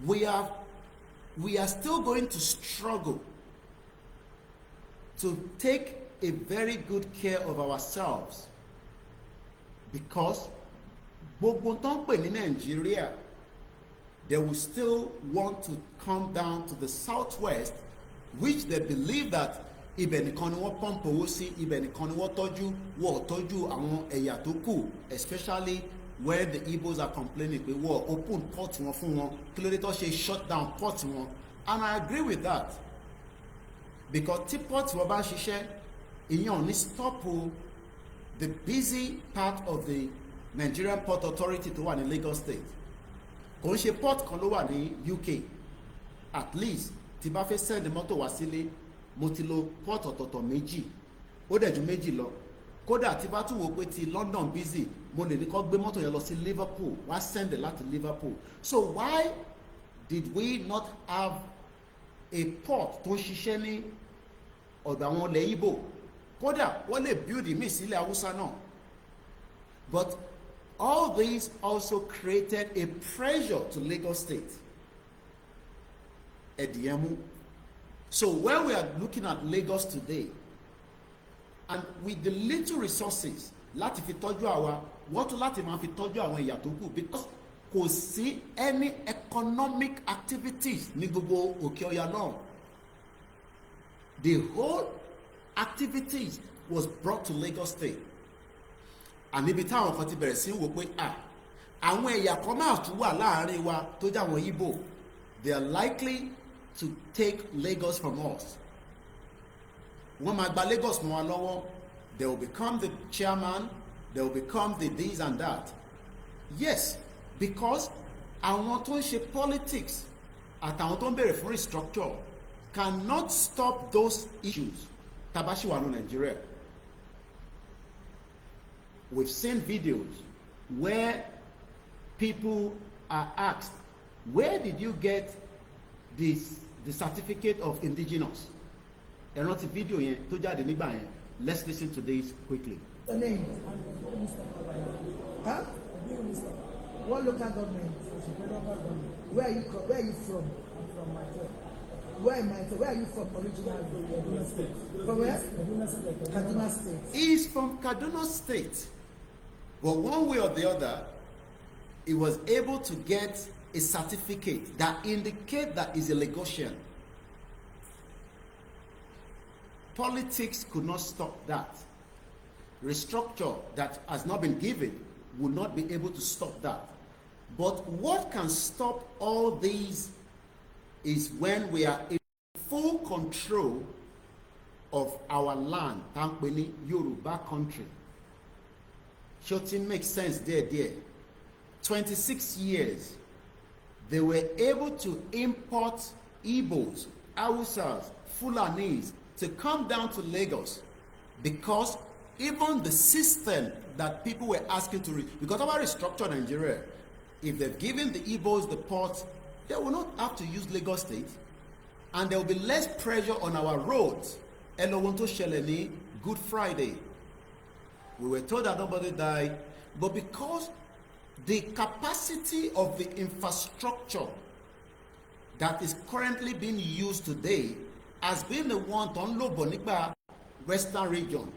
we are still going to struggle to take a very good care of ourselves. Because gbogbo tó ń pè ní Nigeria, they will still want to come down to the southwest, which they believe that ibẹ̀ nìkan ni wọ́n pump owó sí, ibẹ̀ nìkan ni wọ́n tọ́jú àwọn ẹ̀yà tó kù, especially where the Igbos are complaining pé wọ́n open port wọn fún wọn, kí ló dé tó ṣe shut down port wọn. And I agree with that, because tí port wọn bá ń ṣiṣẹ́, ìyẹn ò ní stop the busy part of the Nigerian Port Authority tó wà ní Lagos State. Kò ń ṣe port kan ló wà ní UK. At least tí bá fẹ́ send mọ́tò wá sílé, mo ti lo port ọ̀tọ̀ọ̀tọ̀ méjì, ó dẹ̀ ju méjì lọ. Kódà tí bá tún wò pé ti London busy, mo lè ní kó gbé mọ́tò yẹn lọ sí Liverpool, wá send láti Liverpool. So why did we not have a port tó ń ṣiṣẹ́ ní ọ̀dọ̀ àwọn ilẹ̀ Igbo? Kódà wọ́n lè build ìmí sílẹ̀ Haúsá náà. But all these also created a pressure to Lagos State. Ediemu. So when we are looking at Lagos today, and with the little resources láti fi tọ́jú àwa, wọ́n tún láti máa fi tọ́jú àwọn ẹ̀yà tó kù, because kò sí any economic activities ní gbogbo Òkè Ọya náà. The whole activities was brought to Lagos State. And níbi táwọn kan ti bẹ̀rẹ̀ sí wò pé àwọn ẹ̀yà kan máa tún wà láàárín wa tó jẹ́ àwọn Igbo, they are likely to take Lagos from us. Wọ́n máa gba Lagos mọ́ wa lọ́wọ́, they will become the chairman, they will become the this and that. Yes, because àwọn tó ń ṣe politics àtàwọn tó ń bèrè fún restructure cannot stop those issues. Tabashi wà ní Nigeria. We've seen videos where people are asked, where did you get the certificate of indigenous? And not a video yẹn tó jáde nígbà yẹn. Let's listen to this quickly. The name? Huh? What local government? Where are you from? I'm from Nigeria. Where are you from originally? From where? Kaduna State. He's from Kaduna State. But one way or the other, he was able to get a certificate that indicates that he's a Lagosian. Politics could not stop that. Restructure that has not been given will not be able to stop that. But what can stop all these is when we are in full control of our land, Tankweni Yoruba country. Shouldn't make sense there. 26 years, they were able to import Igbos, Hausas, Fulanis to come down to Lagos, because even the system that people were asking to because of our restructure Nigeria, if they've given the Igbos the port, they will not have to use Lagos State, and there will be less pressure on our roads. Elowonto Sheleni, Good Friday. We were told that nobody died, but because the capacity of the infrastructure that is currently being used today has been the one to unload Bonikba Western region.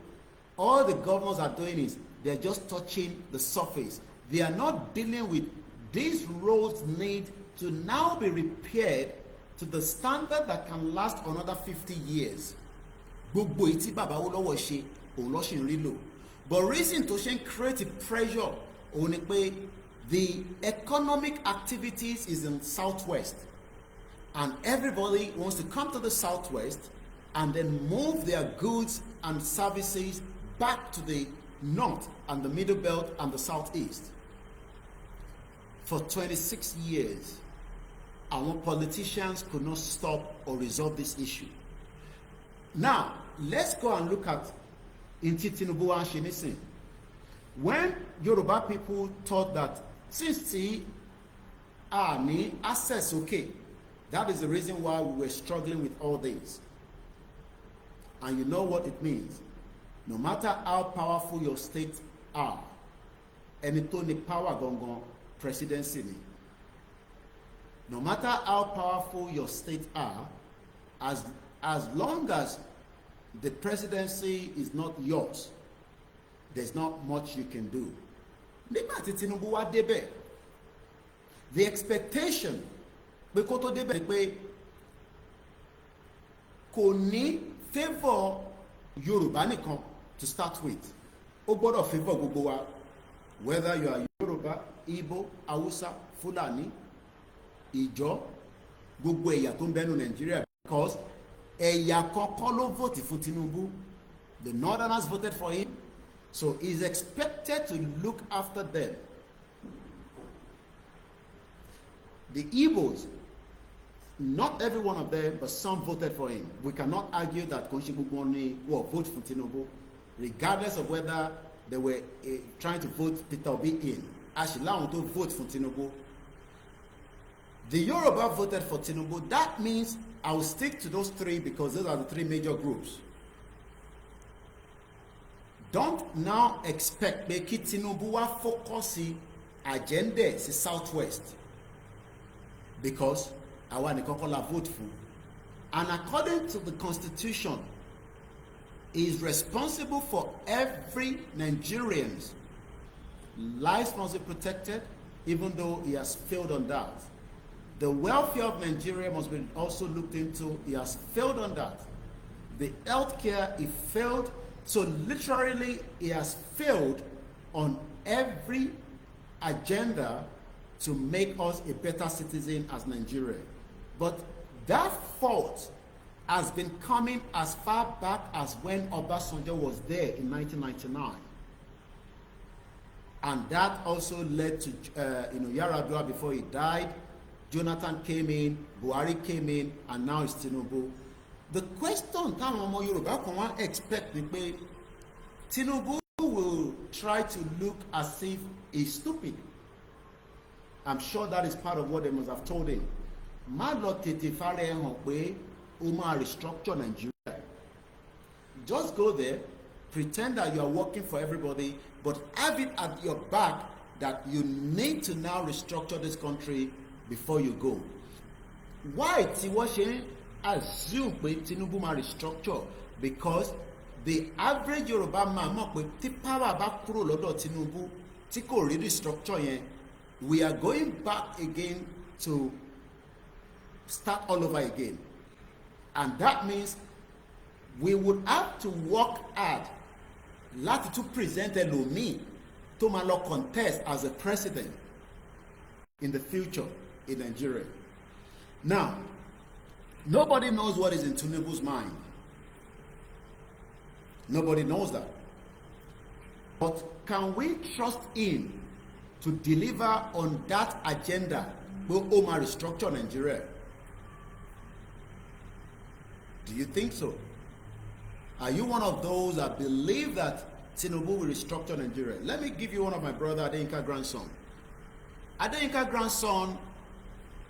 All the governors are doing is they're just touching the surface. They are not dealing with these roads need to now be repaired to the standard that can last another 50 years. Gbogbo iti baba olowo ṣe òun ló ṣì ń rí lò. But reason to create a pressure òun ni pé the economic activities is in southwest, and everybody wants to come to the southwest and then move their goods and services back to the north and the middle belt and the southeast. For 26 years, our politicians could not stop or resolve this issue. Now, let's go and look at Inti Tinubu and Shinisin. When Yoruba people thought that since the army access okay, that is the reason why we were struggling with all this. And you know what it means. No matter how powerful your states are, any Tony power gongon presidency. No matter how powerful your states are, as long as the presidency is not yours, there's not much you can do. The expectation kò ní favour Yorùbá nìkan to start with. Ó gbọ́dọ̀ favour gbogbo wa, whether you are Yoruba, Igbo, Hausa, Fulani, Ijaw, gbogbo ẹ̀yà tó ń bẹ ní Nigeria, because ẹ̀yà kọ́kọ́ ló vote fún Tinubu. The Northerners voted for him, so he's expected to look after them. The Igbos, not every one of them, but some voted for him. We cannot argue that Konshibugoni will vote for Tinubu, regardless of whether they were trying to vote Peter Obi in. Ashila to vote for Tinubu. The Yoruba voted for Tinubu. That means I will stick to those three because those are the three major groups. Don't now expect make Tinubu wa focus agenda si Southwest, because I want to vote for. And according to the Constitution, he is responsible for every Nigerian's lives must be protected, even though he has failed on that. The welfare of Nigeria must be also looked into. He has failed on that. The healthcare, he failed. So literally, he has failed on every agenda to make us a better citizen as Nigeria. But that fault has been coming as far back as when Obasanjo was there in 1999. And that also led to Yaradua before he died. Jonathan came in, Buhari came in, and now it's Tinubu. The question táwọn Yorùbá kan wá expect ni pé Tinubu will try to look as if he's stupid. I'm sure that is part of what they must have told him. Má lọ tètè fara ẹ hàn pé o máa restructure Nigeria. Just go there, pretend that you are working for everybody, but have it at your back that you need to now restructure this country before you go. Why tí wọ́n ṣe assume pé Tinubu máa restructure? Because the average Yoruba man mọ̀ pé tí power bá kúrò lọ́dọ̀ Tinubu tí kò rí restructure yẹn, we are going back again to start all over again. And that means we would have to work hard láti tún present ẹlòmíì tó máa lọ contest as a president in the future in Nigeria. Now, nobody knows what is in Tinubu's mind. Nobody knows that. But can we trust him to deliver on that agenda? Will Omar restructure Nigeria? Do you think so? Are you one of those that believe that Tinubu will restructure Nigeria? Let me give you one of my brother Adeyinka grandson. Adeyinka grandson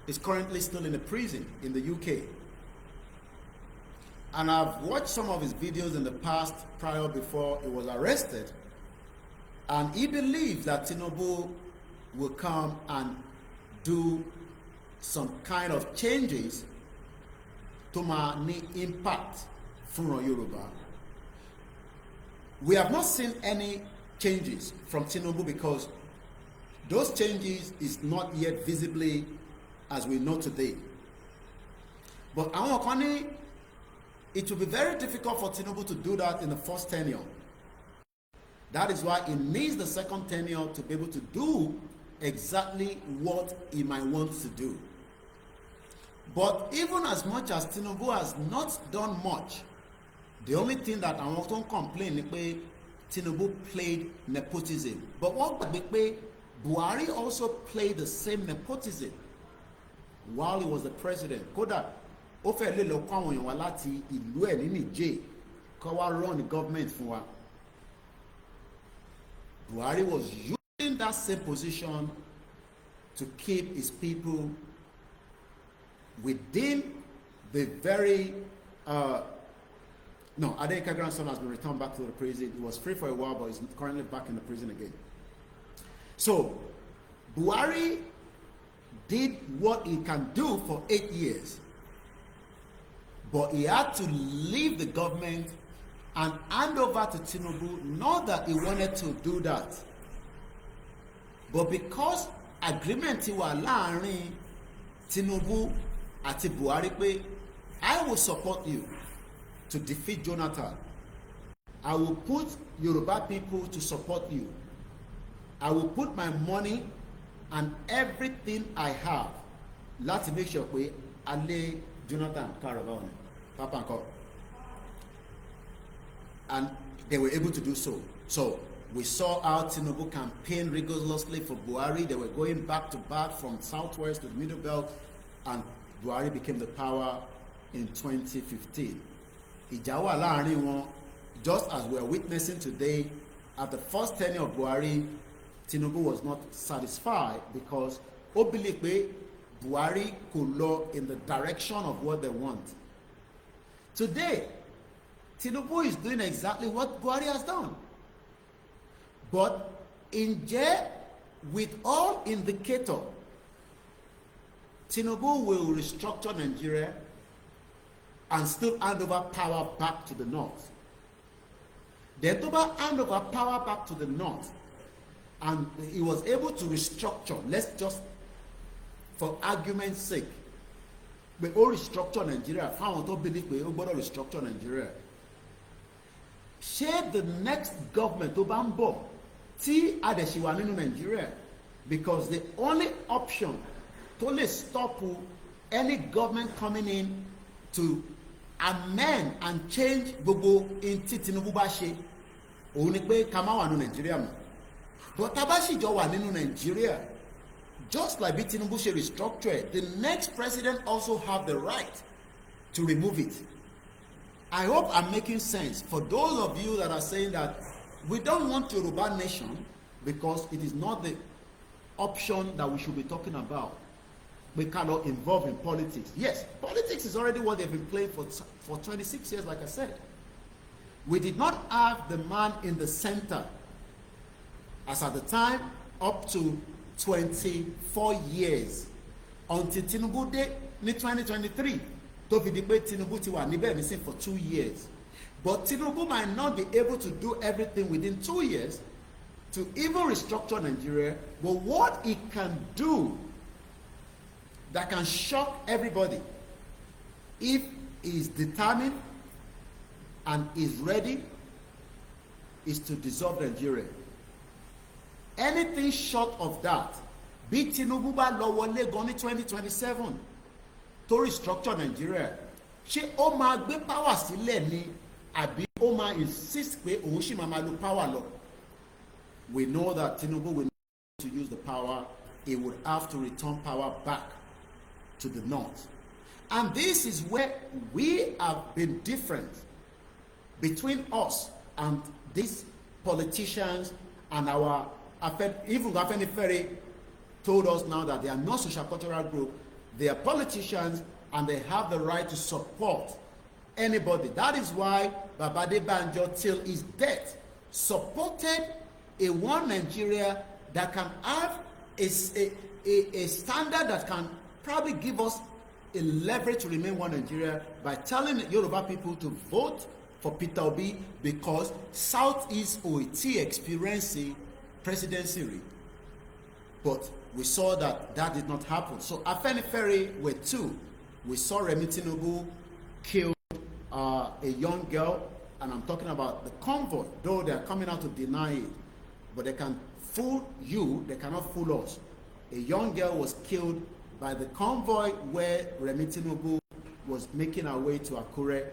is currently still in a prison in the UK. And I've watched some of his videos in the past prior before he was arrested. And he believes that Tinubu will come and do some kind of changes to my impact from Yoruba. We have not seen any changes from Tinubu because those changes is not yet visibly as we know today. But it will be very difficult for Tinubu to do that in the first tenure. That is why he needs the second tenure to be able to do exactly what he might want to do. But even as much as Tinubu has not done much, the only thing that I want to complain is that Tinubu played nepotism. But what Buhari also played the same nepotism. while he was the president. Kódà ó fẹ́ lè lọ kó àwọn èèyàn wá láti ìlú ẹ̀ ní Niger kó wá run the government fún wa. Buhari was using that same position to keep his people within the very no, Adenika's grandson has been returned back to the prison. He was free for a while, but he's currently back in the prison again. So Buhari did what he can do for 8 years, but he had to leave the government and hand over to Tinubu. Not that he wanted to do that, but because agreement wà láàrin Tinubu àti Buhari pé I will support you to defeat Jonathan. I will put Yoruba people to support you. I will put my money and everything I have láti make sure pé a lé Jonathan Caravan, Papa and Co. And they were able to do so. So we saw how Tinubu campaigned rigorously for Buhari. They were going back to back from southwest to the middle belt, and Buhari became the power in 2015. Ìjà wà láàrin wọn, just as we are witnessing today. At the first tenure of Buhari, Tinubu was not satisfied because ó believe pé Buhari could go in the direction of what they want. Today, Tinubu is doing exactly what Buhari has done. But with all indicator, Tinubu will restructure Nigeria and still hand over power back to the north. They hand over power back to the north, and he was able to restructure. Let's just, for argument's sake, we all restructure Nigeria. Fáwọn tó believe we all gbọ́dọ̀ restructure Nigeria. Ṣé the next government tó bá ń bọ̀ tí adẹ̀ṣì wà nínú Nigeria, because the only option to lè stop any government coming in to amend and change gbogbo in tí Tinubu bá ṣe òun ni pé ká má wà nínú Nigeria mọ́. But tá bá sì jọ wà nínú Nigeria, just like bí Tinubu ṣe restructure it, the next president also have the right to remove it. I hope I'm making sense for those of you that are saying that we don't want Yoruba nation because it is not the option that we should be talking about. We cannot involve in politics. Yes, politics is already what they've been playing for 26 years, like I said. We did not have the man in the center as at the time up to 24 years until Tinubu dé ní 2023. Tó fi di pé Tinubu ti wà níbẹ̀ nísìn for 2 years. But Tinubu might not be able to do everything within 2 years to even restructure Nigeria. But what he can do that can shock everybody, if he is determined and is ready, is to dissolve Nigeria. Anything short of that, bí Tinubu bá lọ wọlé gan ní 2027 to restructure Nigeria, ṣé ó máa gbé power sílẹ̀ ni àbí ó máa insist pé òun ṣì máa lo power lọ? We know that Tinubu will not to use the power. He would have to return power back to the north. And this is where we have been different between us and these politicians and our, even Afenifere told us now that they are not social cultural group. They are politicians and they have the right to support anybody. That is why Baba Adebanjo till his death supported a one Nigeria that can have a standard that can probably give us a leverage to remain one Nigeria by telling Yoruba people to vote for Peter Obi because Southeast Oiti experiencing presidency. But we saw that that did not happen. So Afenifere were two. We saw Remi Tinubu kill a young girl, and I'm talking about the convoy, though they are coming out to deny it. But they can fool you, they cannot fool us. A young girl was killed by the convoy where Remi Tinubu was making her way to Akure.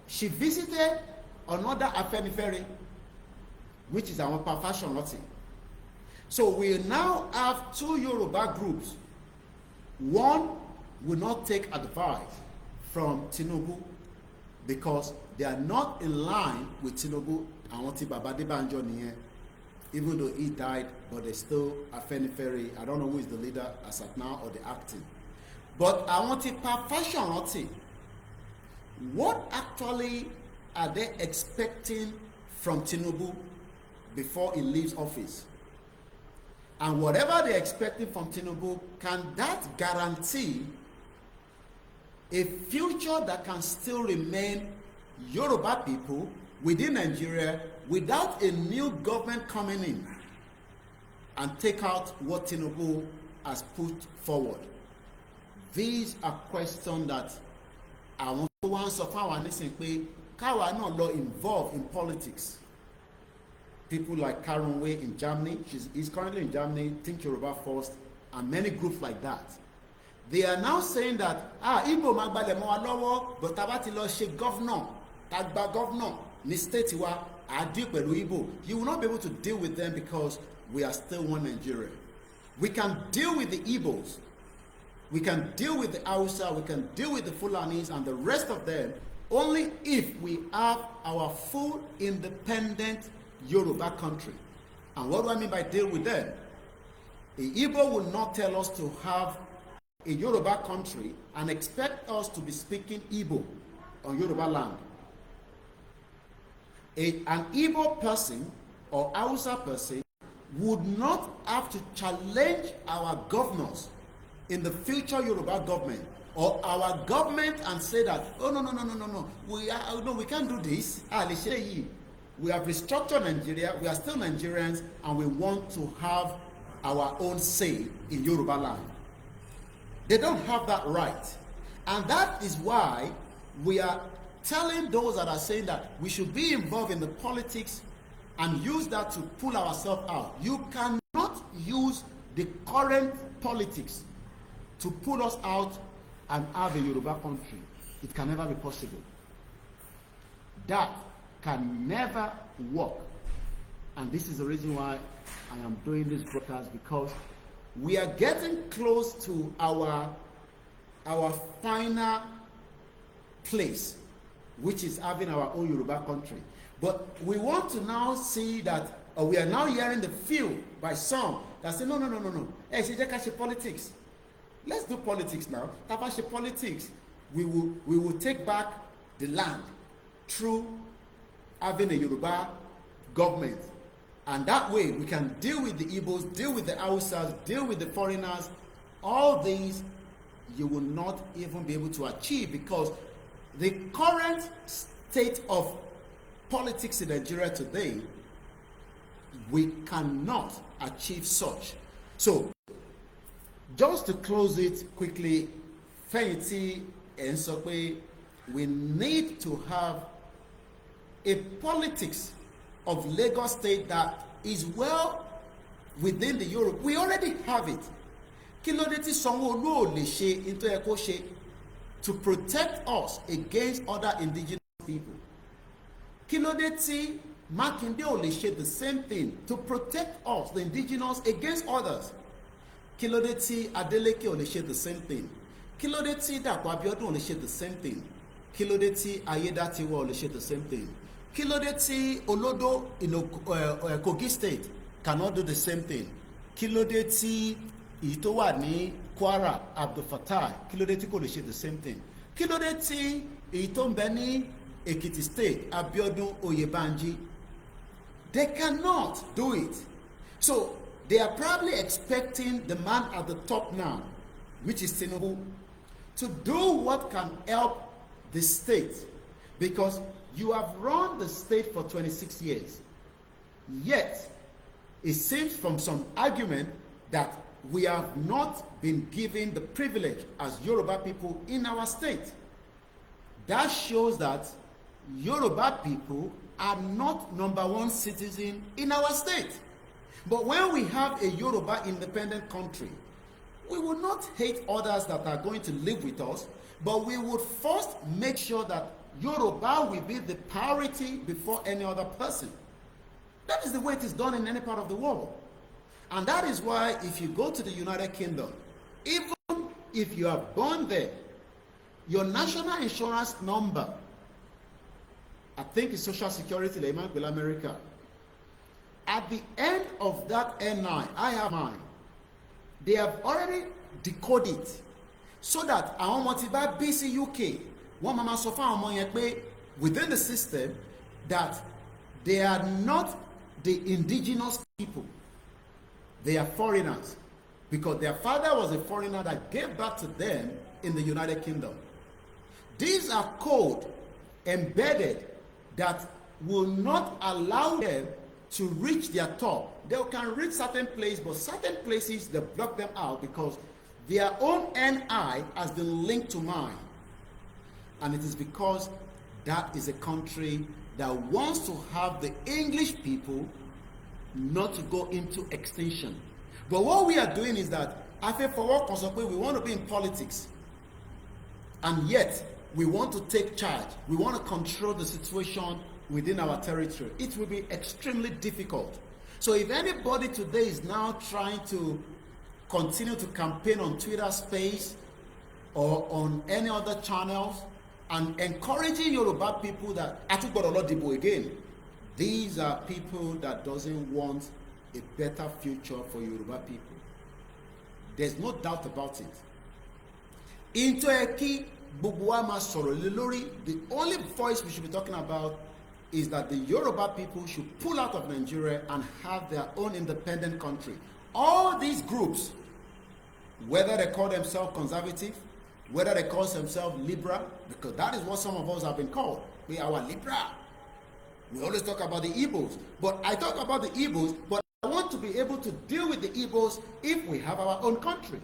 She visited another Afenifere, which is our fashion Lottie. So we now have two Yoruba groups. One will not take advice from Tinubu because they are not in line with Tinubu. Àwọn tí Baba Adébánjọ nìyẹn, even though he died, but they still Afenifere. I don't know who is the leader as at now or the acting. But àwọn tí pa Fashion, what actually are they expecting from Tinubu before he leaves office? And whatever they're expecting from Tinubu, can that guarantee a future that can still remain Yoruba people within Nigeria without a new government coming in and take out what Tinubu has put forward? These are questions that I want to answer for our listening pé káwa náà lọ involved in politics. People like Karen Way in Germany, he's currently in Germany, Think Yoruba First, and many groups like that. They are now saying that Igbo máa gbalẹ̀ mọ́ wa lọ́wọ́, but tá bá ti lọ ṣe governor, tá gba governor ní state wa, deal pẹ̀lú Igbo. You will not be able to deal with them because we are still one Nigeria. We can deal with the Igbos, we can deal with the Hausa, we can deal with the Fulanis and the rest of them only if we have our full independent Yoruba country. And what do I mean by deal with them? The Igbo will not tell us to have a Yoruba country and expect us to be speaking Igbo on Yoruba land. An Igbo person or Hausa person would not have to challenge our governors in the future Yoruba government or our government and say that, oh no, we can't do this. We have restructured Nigeria, we are still Nigerians, and we want to have our own say in Yoruba land. They don't have that right. And that is why we are telling those that are saying that we should be involved in the politics and use that to pull ourselves out. You cannot use the current politics to pull us out and have a Yoruba country. It can never be possible. That can never work. And this is the reason why I am doing this broadcast, because we are getting close to our final place, which is having our own Yoruba country. But we want to now see that, or we are now hearing the feel by some that say, no. Hey, she politics. Let's do politics now. Tabashi politics. We will take back the land through having a Yoruba government. And that way we can deal with the Igbos, deal with the Hausas, deal with the foreigners. All these you will not even be able to achieve, because the current state of politics in Nigeria today, we cannot achieve such. So, just to close it quickly, Fẹ̀yìntì and Sokwe, we need to have a politics of Lagos State that is well within the Europe. We already have it. Kí ló dé tí Sanwó-Olú ò lè ṣe into ẹ kó ṣe to protect us against other indigenous people? Kí ló dé tí Mákindé ò lè ṣe the same thing to protect us, the indigenous, against others? Kí ló dé tí Adeleke ò lè ṣe the same thing? Kí ló dé tí Dàpọ̀ Abíọ́dún ò lè ṣe the same thing? Kí ló dé tí Ayédatiwa ò lè ṣe the same thing? Kí ló dé tí Olodo in Kogi State cannot do the same thing? Kí ló dé tí èyí tó wà ní Kwara, Abdul Fattah, kí ló dé tí kò lè ṣe the same thing? Kí ló dé tí èyí tó ń bẹ ní Ekiti State, Abiodun Oyebanji? They cannot do it. So they are probably expecting the man at the top now, which is Tinubu, to do what can help the state, because you have run the state for 26 years. Yet, it seems from some argument that we have not been given the privilege as Yoruba people in our state. That shows that Yoruba people are not #1 citizen in our state. But when we have a Yoruba independent country, we will not hate others that are going to live with us, but we would first make sure that Yoruba will be the priority before any other person. That is the way it is done in any part of the world. And that is why if you go to the United Kingdom, even if you are born there, your national insurance number, I think it's Social Security, like America. At the end of that N9, I have mine. They have already decoded it so that àwọn ọmọ tí bá bí sí UK, wọ́n máa sọ fún àwọn ọmọ yẹn pé within the system that they are not the indigenous people. They are foreigners because their father was a foreigner that gave birth to them in the United Kingdom. These are code embedded that will not allow them to reach their top. They can reach certain places, but certain places they block them out because their own NI has been linked to mine. And it is because that is a country that wants to have the English people not to go into extinction. But what we are doing is that after for work we want to be in politics, and yet we want to take charge. We want to control the situation within our territory. It will be extremely difficult. So if anybody today is now trying to continue to campaign on Twitter Space or on any other channels and encouraging Yoruba people that Atugbodolodibo again, these are people that doesn't want a better future for Yoruba people. There's no doubt about it. Into Eki Bubuama Sorolilori, the only voice we should be talking about is that the Yoruba people should pull out of Nigeria and have their own independent country. All these groups, whether they call themselves conservative, whether they call themselves liberal, because that is what some of us have been called. We are liberal. We always talk about the Igbos, but I talk about the Igbos, but I want to be able to deal with the Igbos if we have our own country.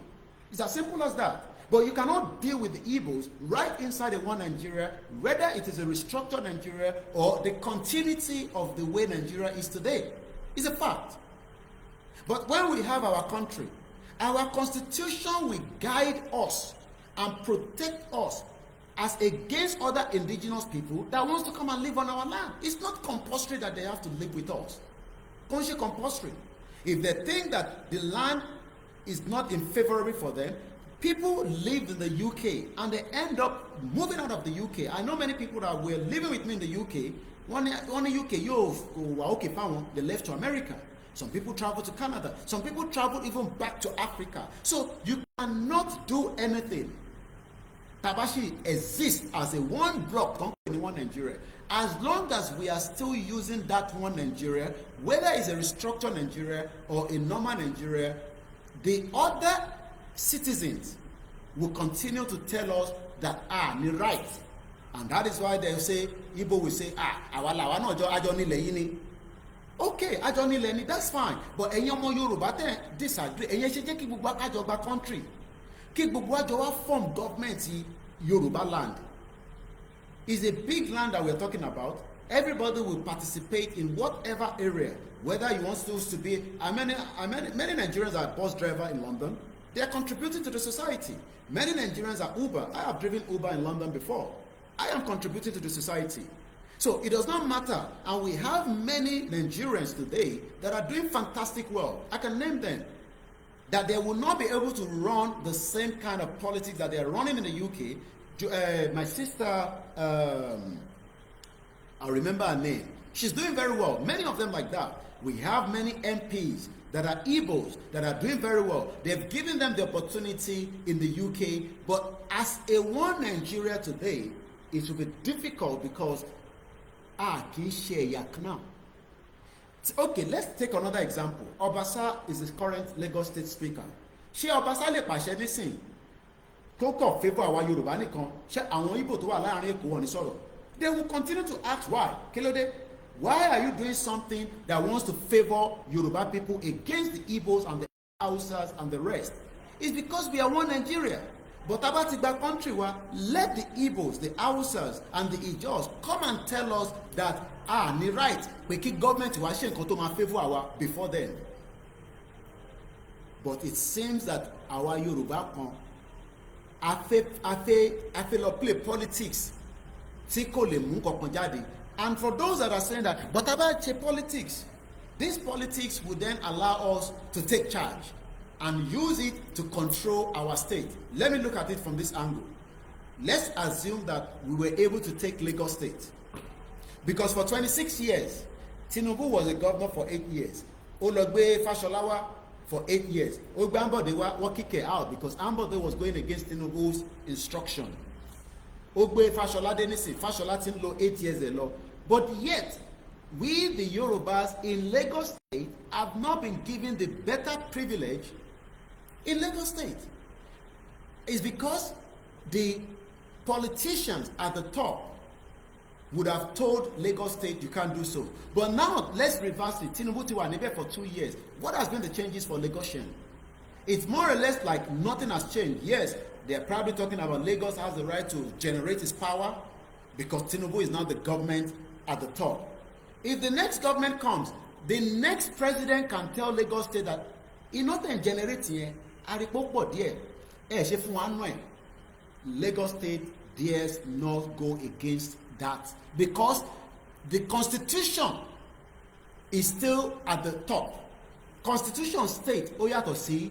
It's as simple as that. But you cannot deal with the Igbos right inside the one Nigeria, whether it is a restructured Nigeria or the continuity of the way Nigeria is today. It's a fact. But when we have our country, our constitution will guide us and protect us as against other indigenous people that wants to come and live on our land. It's not compulsory that they have to live with us. It's compulsory. If they think that the land is not in favorable for them, people live in the UK and they end up moving out of the UK. I know many people that were living with me in the UK. One UK, they left to America. Some people travel to Canada. Some people travel even back to Africa. So you cannot do anything. Tabashi exists as a one block company in one Nigeria. As long as we are still using that one Nigeria, whether it's a restructured Nigeria or a normal Nigeria, the other citizens will continue to tell us that ni right, and that is why they say Igbo will say awala no ajo ni le yini. Okay, ajo ni le ni, that's fine, but ẹ̀yin ọmọ Yorùbá tẹ́ disagree, ẹ̀yin ṣe jẹ́ kí gbogbo ajo gba country, kí gbogbo ajo wa form government Yoruba land. Is a big land that we're talking about. Everybody will participate in whatever area, whether you want to be many Nigerians are bus driver in London. They are contributing to the society. Many Nigerians are Uber. I have driven Uber in London before. I am contributing to the society. So it does not matter. And we have many Nigerians today that are doing fantastic well. I can name them. That they will not be able to run the same kind of politics that they are running in the UK. My sister, I remember her name. She's doing very well. Many of them like that. We have many MPs that are Igbos that are doing very well. They've given them the opportunity in the UK, but as a one Nigeria today, it will be difficult because okay, let's take another example. Obasa is the current Lagos State Speaker. Ṣé Obasa lè pàṣẹ nísìn tó kọ̀ favour àwa Yorùbá nìkan? Ṣé àwọn Igbo tó wà láàrin Èkó wọn ní sọ̀rọ̀? They will continue to ask why. Kí ló dé? Why are you doing something that wants to favor Yoruba people against the Igbos and the Hausas and the rest? It's because we are one Nigeria. But about the country, let the Igbos, the Hausas, and the Ijos come and tell us that ni right, we keep government to favor our before then. But it seems that our Yoruba I feel play politics. And for those that are saying that, but about politics, this politics would then allow us to take charge. and use it to control our state. Let me look at it from this angle. Let's assume that we were able to take Lagos State. Because for 26 years, Tinubu was a governor for 8 years. Ologbe Fasholawa for 8 years. Ogbe Ambode were kicked out because Ambode was going against Tinubu's instruction. Ogbe Fashola Denisi, Fashola Tinlo 8 years ago. But yet, we the Yorubas in Lagos State have not been given the better privilege in Lagos State. It's because the politicians at the top would have told Lagos State you can't do so. But now let's reverse it. Tinubu ti wà níbẹ̀ for 2 years. What has been the changes for Lagosian? It's more or less like nothing has changed. Yes, they're probably talking about Lagos has the right to generate its power because Tinubu is now the government at the top. If the next government comes, the next president can tell Lagos State that nothing generating here, aripopo there. Ṣe fún wa nù ẹ. Lagos State dares not go against that because the constitution is still at the top. Constitution state ó yàtọ̀ sí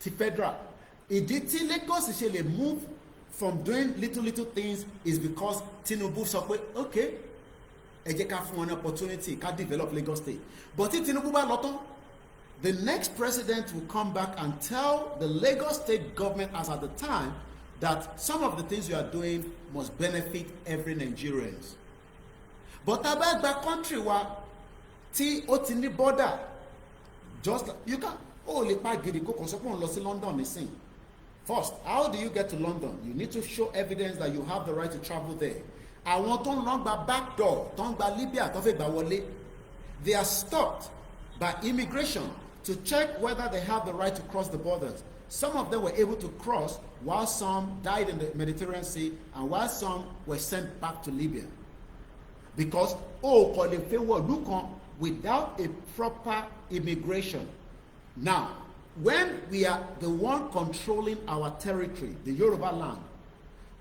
ti federal. Ìdí tí Lagos ṣe lè move from doing little things is because Tinubu sọ pé okay, ẹ jẹ́ ká fún wọn opportunity ká develop Lagos State. But tí Tinubu bá lọ tán, the next president will come back and tell the Lagos State government as at the time that some of the things you are doing must benefit every Nigerian. But about the country wa tí ó ti ní border, just like, you can lè pa gidi kó kàn sọ pé òun lọ sí London nísìn. First, how do you get to London? You need to show evidence that you have the right to travel there. Àwọn tó ń lọ gba back door, tó ń gba Libya, tó fẹ́ gbà wọlé, they are stopped by immigration to check whether they have the right to cross the borders. Some of them were able to cross, while some died in the Mediterranean Sea, and while some were sent back to Libya. Because without a proper immigration. Now, when we are the one controlling our territory, the Yoruba land,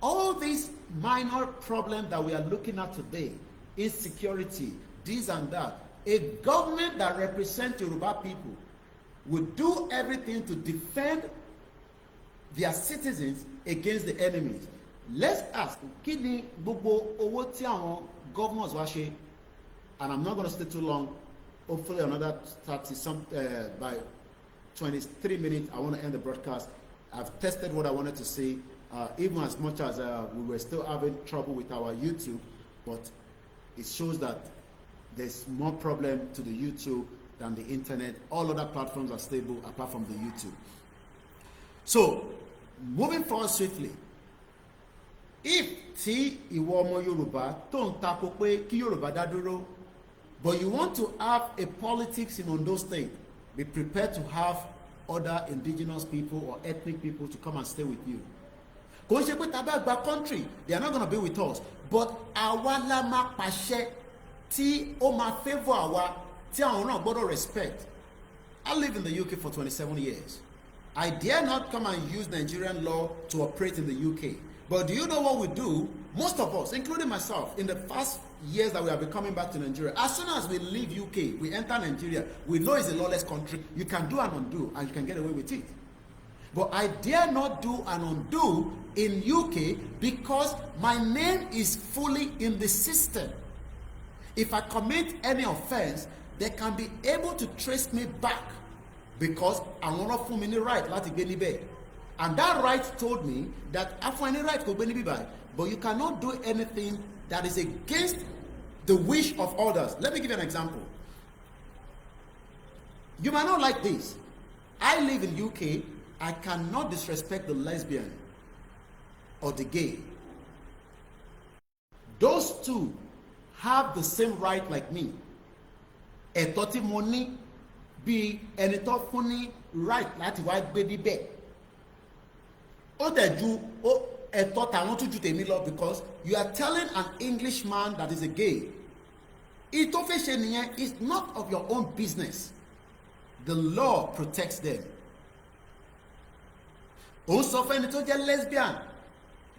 all these minor problems that we are looking at today, insecurity, this and that, a government that represents Yoruba people would do everything to defend their citizens against the enemies. Let's ask, kí ni gbogbo owó tí àwọn governors wá ṣe? And I'm not going to stay too long. Hopefully another 30 by 23 minutes, I want to end the broadcast. I've tested what I wanted to say, even as much as we were still having trouble with our YouTube, but it shows that there's more problem to the YouTube than the internet. All other platforms are stable apart from the YouTube. So, moving forward swiftly, if tí ìwọ ọmọ Yorùbá tó ń tako pé kí Yorùbá dá dúró, but you want to have a politics in Ondo State, be prepared to have other indigenous people or ethnic people to come and stay with you. Kò ń ṣe pé tá bá gba country, they are not going to be with us, but àwa la máa pàṣẹ tí ó máa favour àwa tí àwọn náà gbọ́dọ̀ respect. I live in the UK for 27 years. I dare not come and use Nigerian law to operate in the UK. But do you know what we do? Most of us, including myself, in the first years that we have been coming back to Nigeria, as soon as we leave UK, we enter Nigeria, we know it's a lawless country. You can do and undo, and you can get away with it. But I dare not do and undo in UK because my name is fully in the system. If I commit any offense, they can be able to trace me back because I want to fún mi ní right láti gbé níbẹ̀. And that right told me that I find a right to gbé níbí báyìí, but you cannot do anything that is against the wish of others. Let me give you an example. You might not like this. I live in UK. I cannot disrespect the lesbian or the gay. Those two have the same right like me. Ẹ̀tọ́ tí mo ní bí ẹni tó fún ní right láti wá gbé níbẹ̀. Ó dẹ̀ ju ẹ̀tọ́ tàwọn tún ju tèmi lọ because you are telling an Englishman that is a gay. Ìtò fẹ́ ṣe nìyẹn is not of your own business. The law protects them. Ó sọ fún ẹni tó jẹ́ lesbian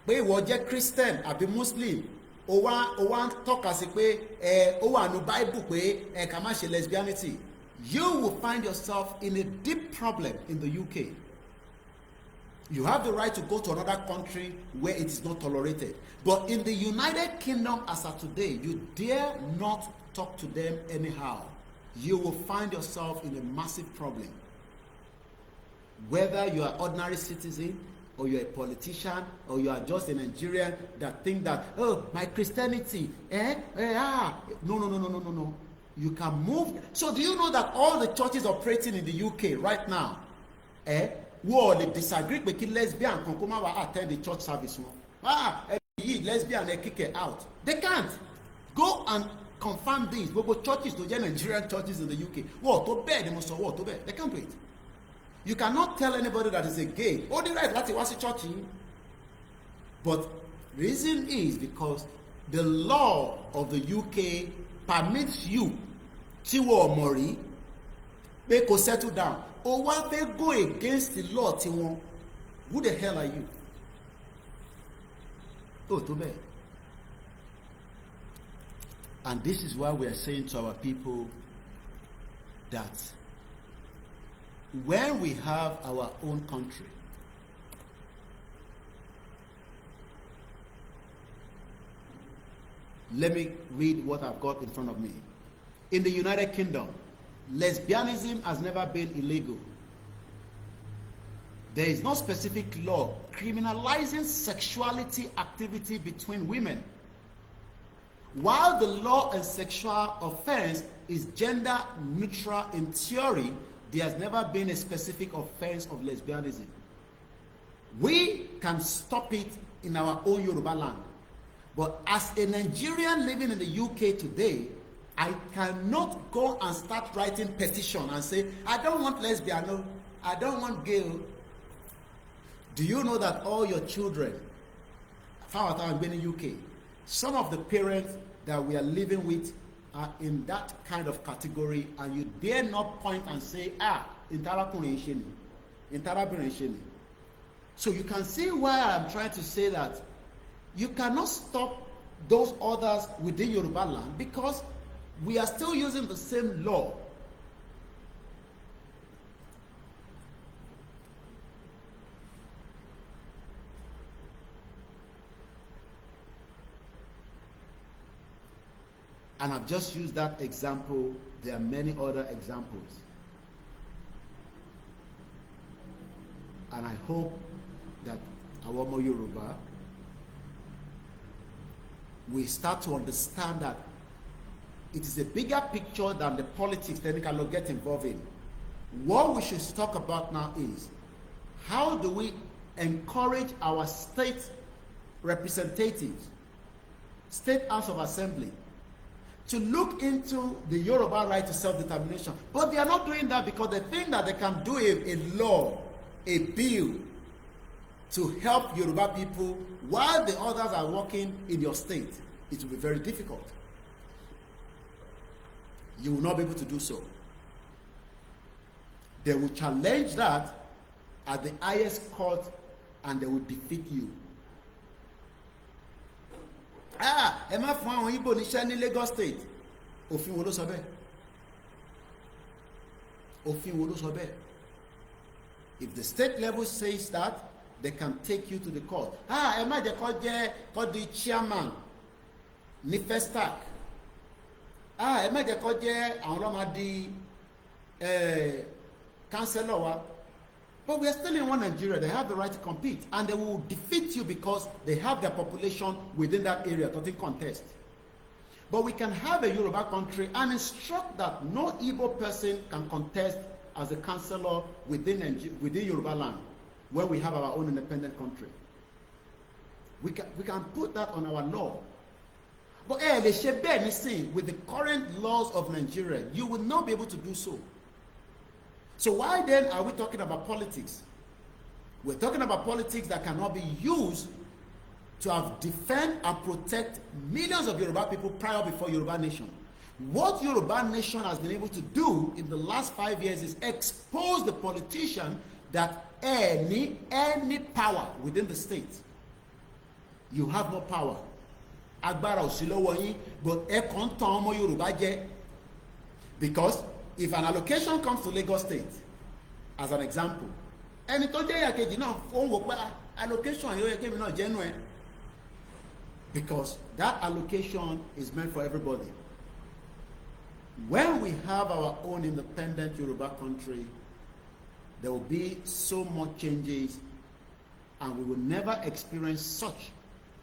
pé ìwọ jẹ́ Christian àbí Muslim. Ó wá ń tọ́ka sí pé ó wà nínú Bible pé ká má ṣe lesbianity. you will find yourself in a deep problem in the UK. You have the right to go to another country where it is not tolerated. But in the United Kingdom as of today, you dare not talk to them anyhow. You will find yourself in a massive problem. Whether you are an ordinary citizen, or you're a politician, or you are just a Nigerian that think that, oh, my Christianity, No. You can move. So do you know that all the churches operating in the UK right now, who they disagree with lesbian can come out attend the church service? Lesbian, they kick it out. They can't. Go and confirm this. But churches, to Nigerian churches in the UK, what to bed, they must what to bed. They can't do it. You cannot tell anybody that is a gay. Oh, the right, what's a church? But reason is because the law of the UK permits you to mori, they could settle down. Or what they go against the law, who the hell are you? Oh, too bad. And this is why we are saying to our people that when we have our own country, let me read what I've got in front of me. In the United Kingdom, lesbianism has never been illegal. There is no specific law criminalizing sexuality activity between women. While the law on sexual offense is gender neutral in theory, there has never been a specific offense of lesbianism. We can stop it in our own Yoruba land. But as a Nigerian living in the UK today, I cannot go and start writing petition and say, I don't want lesbian, no, I don't want gay. Do you know that all your children, found out in the UK, some of the parents that we are living with are in that kind of category, and you dare not point and say, so you can see why I'm trying to say that you cannot stop those others within Yoruba land, because we are still using the same law. And I've just used that example. There are many other examples. And I hope that our Yoruba, we start to understand that it is a bigger picture than the politics that we cannot get involved in. What we should talk about now is, how do we encourage our state representatives, state House of Assembly, to look into the Yoruba right to self-determination? But they are not doing that because they think that they can do a law, a bill, to help Yoruba people while the others are working in your state. It will be very difficult. You will not be able to do so. They will challenge that at the highest court, and they will defeat you. Ẹ má fún àwọn Igbo níṣẹ́ ní Lagos State. Òfin wo ló sọ bẹ́ẹ̀? Òfin wo ló sọ bẹ́ẹ̀? If the state level says that, they can take you to the court. Ẹ má jẹ́ kó di chairman ní Festac. Ẹ má jẹ́ kó jẹ́ àwọn ọlọ́mọ di councillor wa. But we are still in one Nigeria. They have the right to compete, and they will defeat you because they have their population within that area to contest. But we can have a Yoruba country and instruct that no Igbo person can contest as a councillor within Yoruba land, where we have our own independent country. We can put that on our law. But with the current laws of Nigeria, you will not be able to do so. So why then are we talking about politics? We're talking about politics that cannot be used to have defend and protect millions of Yoruba people prior before Yoruba Nation. What Yoruba Nation has been able to do in the last 5 years is expose the politician that any power within the state, you have no power. Agbára ò sí lọ́wọ́ yín, but ẹ kàn tàn ọmọ Yorùbá jẹ, because if an allocation comes to Lagos State, as an example, ẹni tó jẹ́ ìyà kejì náà ó ń wò pé allocation yóò yẹ kí èmi náà jẹ́ nù ẹ́, because that allocation is meant for everybody. When we have our own independent Yoruba country, there will be so much changes, and we will never experience such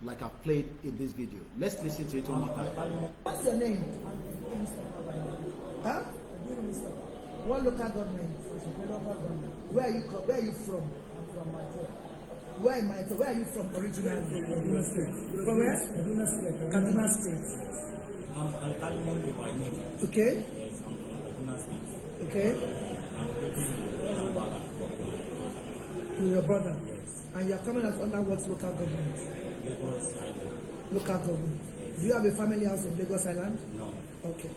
like I've played in this video. Let's listen to it one more time. What's your name? Huh? What local government? Where are you from? I'm from Maite. Where in Maite? Where are you from originally? Kaduna State. From where? Kaduna State. Kaduna State. I'm Alkalimondi by name. Okay. Yes, I'm from Kaduna State. Okay. I'm living in Bala. With your brother. And you're coming as under what local government? Lagos Island. Local government. Do you have a family house in Lagos Island? No. Okay.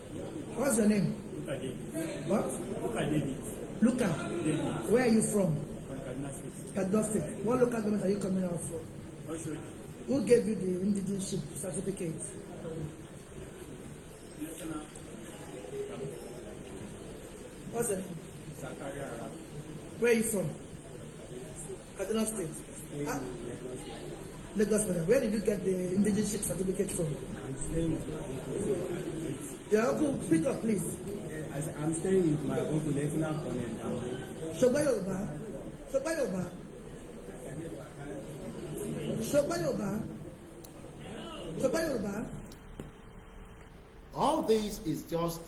What's your name? Luka David. What? Luka David. Luka. David. Where are you from? From Kaduna State. Kaduna State. What local government are you coming out from? Also, Who gave you the indigenship certificate? National What's it? Zakaria Arab. Where are you from? Kaduna State. Ah, Lagos State. Where did you get the indigenship certificate from? I'm staying with my uncle. Your uncle, speak up, please. I'm staying with my uncle, Lieutenant Colonel. Ṣọgbọ́n Yorùbá. Ṣọgbọ́n Yorùbá. Ṣọgbọ́n Yorùbá. Ṣọgbọ́n Yorùbá. All this is just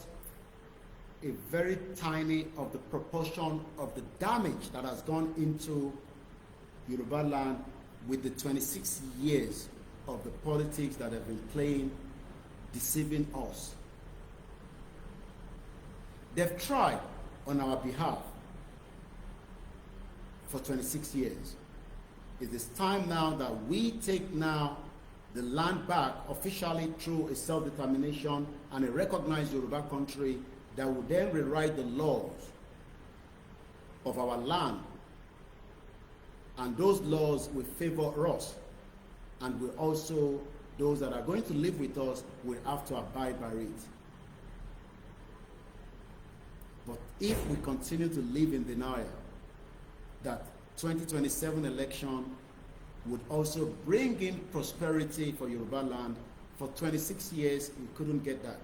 a very tiny of the proportion of the damage that has gone into Yoruba land with the 26 years of the politics that have been playing, deceiving us. They've tried on our behalf for 26 years. It is time now that we take now the land back officially through a self-determination and a recognized Yoruba country that will then rewrite the laws of our land, and those laws will favor us, and will also, those that are going to live with us will have to abide by it. But if we continue to live in denial that 2027 election would also bring in prosperity for Yoruba land, for 26 years we couldn't get that.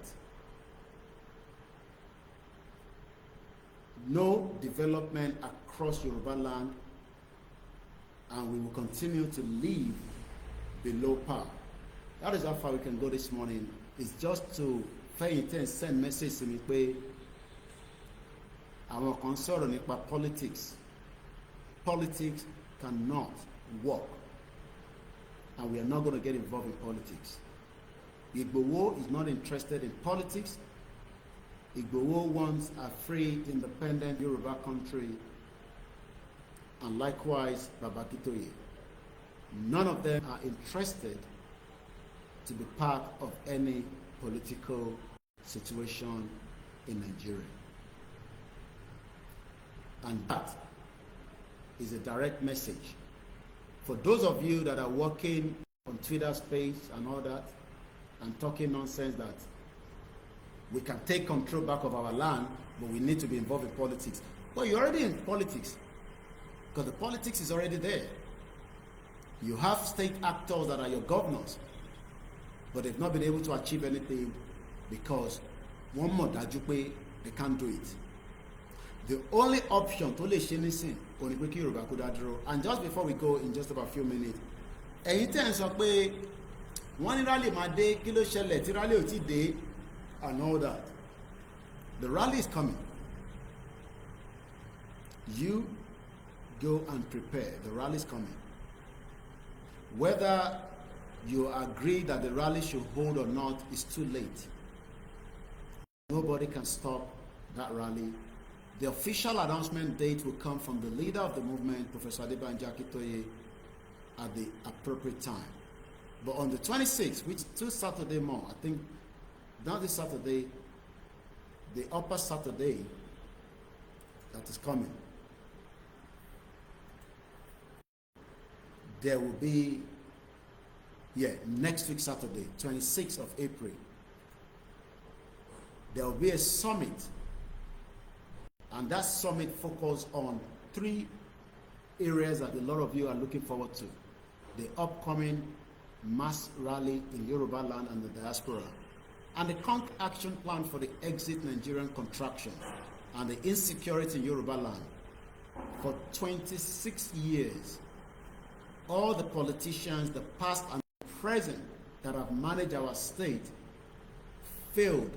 No development across Yoruba land, and we will continue to live below par. That is how far we can go this morning. It's just to faint and send message to me pé àwọn kan sọ̀rọ̀ nípa politics. Politics cannot work, and we are not going to get involved in politics. Igboho is not interested in politics. Igboho wants a free, independent Yoruba country, and likewise Babakitoye. None of them are interested to be part of any political situation in Nigeria. And that is a direct message for those of you that are working on Twitter space and all that, and talking nonsense that we can take control back of our land, but we need to be involved in politics. Well, you're already in politics, because the politics is already there. You have state actors that are your governors, but they've not been able to achieve anything because one more dájú pé they can't do it. The only option to lè ṣe nísìn òní pé kí Yorùbá kó dá dúró. And just before we go, in just about a few minutes, ẹ̀yin tẹ́ ń sọ pé wọ́n ní rally máa dé, kí ló ṣẹlẹ̀ tí rally ò tí dé, and all that. The rally is coming. You go and prepare. The rally is coming. Whether you agree that the rally should hold or not is too late. Nobody can stop that rally. The official announcement date will come from the leader of the movement, Professor Adebanjo Akintoye, at the appropriate time. But on the 26th, which is 2 Saturday more, I think not this Saturday, the upper Saturday that is coming, there will be, next week Saturday, 26th of April, there will be a summit And that summit focused on 3 areas that a lot of you are looking forward to. The upcoming mass rally in Yoruba land and the diaspora, and the concrete action plan for the exit Nigerian contraction and the insecurity in Yoruba land. For 26 years, all the politicians, the past and the present, that have managed our state failed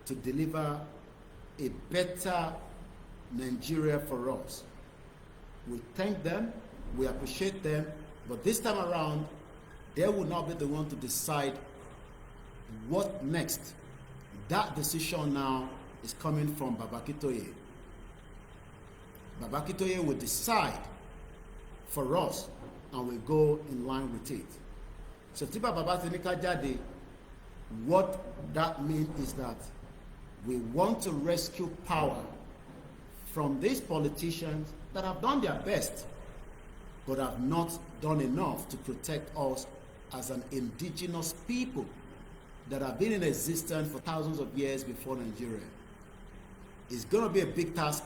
to deliver a better Nigeria for us. We thank them, we appreciate them, but this time around, they will not be the one to decide what next. That decision now is coming from Baba Akintoye. Baba Akintoye will decide for us, and we go in line with it. So Tiba Baba Tinika Jade, what that means is that we want to rescue power from these politicians that have done their best, but have not done enough to protect us as an indigenous people that have been in existence for thousands of years before Nigeria. It's going to be a big task.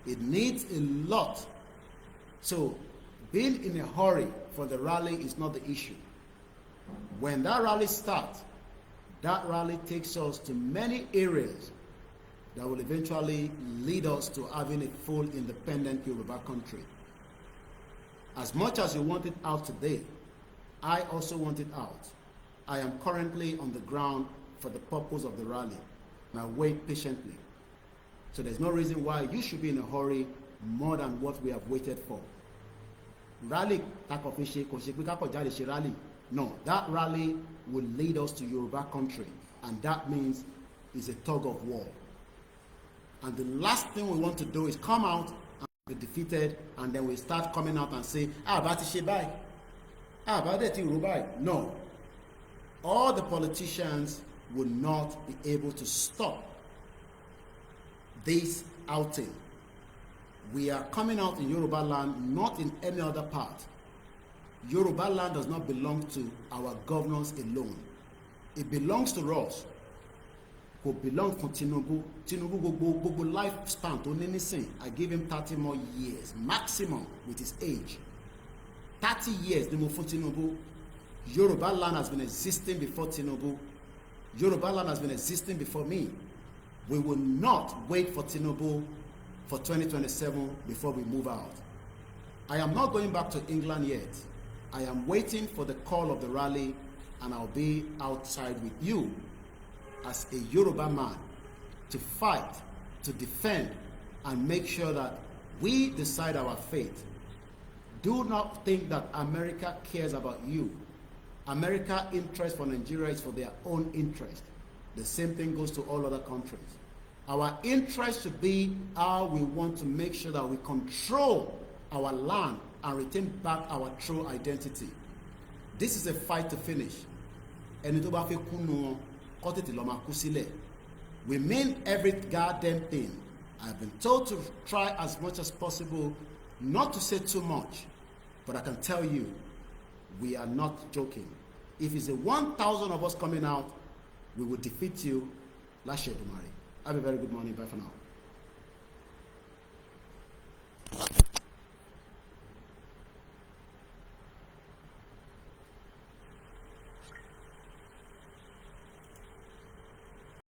It needs a lot. So being in a hurry for the rally is not the issue. When that rally starts, that rally takes us to many areas that will eventually lead us to having a full independent Yoruba country. As much as you want it out today, I also want it out. I am currently on the ground for the purpose of the rally, and I wait patiently. So there's no reason why you should be in a hurry more than what we have waited for. Rally, rally. No, that rally will lead us to Yoruba country, and that means it's a tug of war. And the last thing we want to do is come out and be defeated, and then we start coming out and say, no. All the politicians will not be able to stop this outing. We are coming out in Yoruba land, not in any other part. Yoruba land does not belong to our governors alone. It belongs to us. It belongs to Tinubu. Tinubu lifespan to anything. I give him 30 more years maximum with his age. 30 years for Tinubu. Yoruba land has been existing before Tinubu. Yoruba land has been existing before me. We will not wait for Tinubu for 2027 before we move out. I am not going back to England yet. I am waiting for the call of the rally, and I'll be outside with you as a Yoruba man to fight, to defend, and make sure that we decide our fate. Do not think that America cares about you. America's interest for Nigeria is for their own interest. The same thing goes to all other countries. Our interest should be how we want to make sure that we control our land and retain back our true identity. This is a fight to finish. We mean every goddamn thing. I've been told to try as much as possible not to say too much, but I can tell you, we are not joking. If it's a 1,000 of us coming out, we will defeat you. Have a very good morning. Bye for now.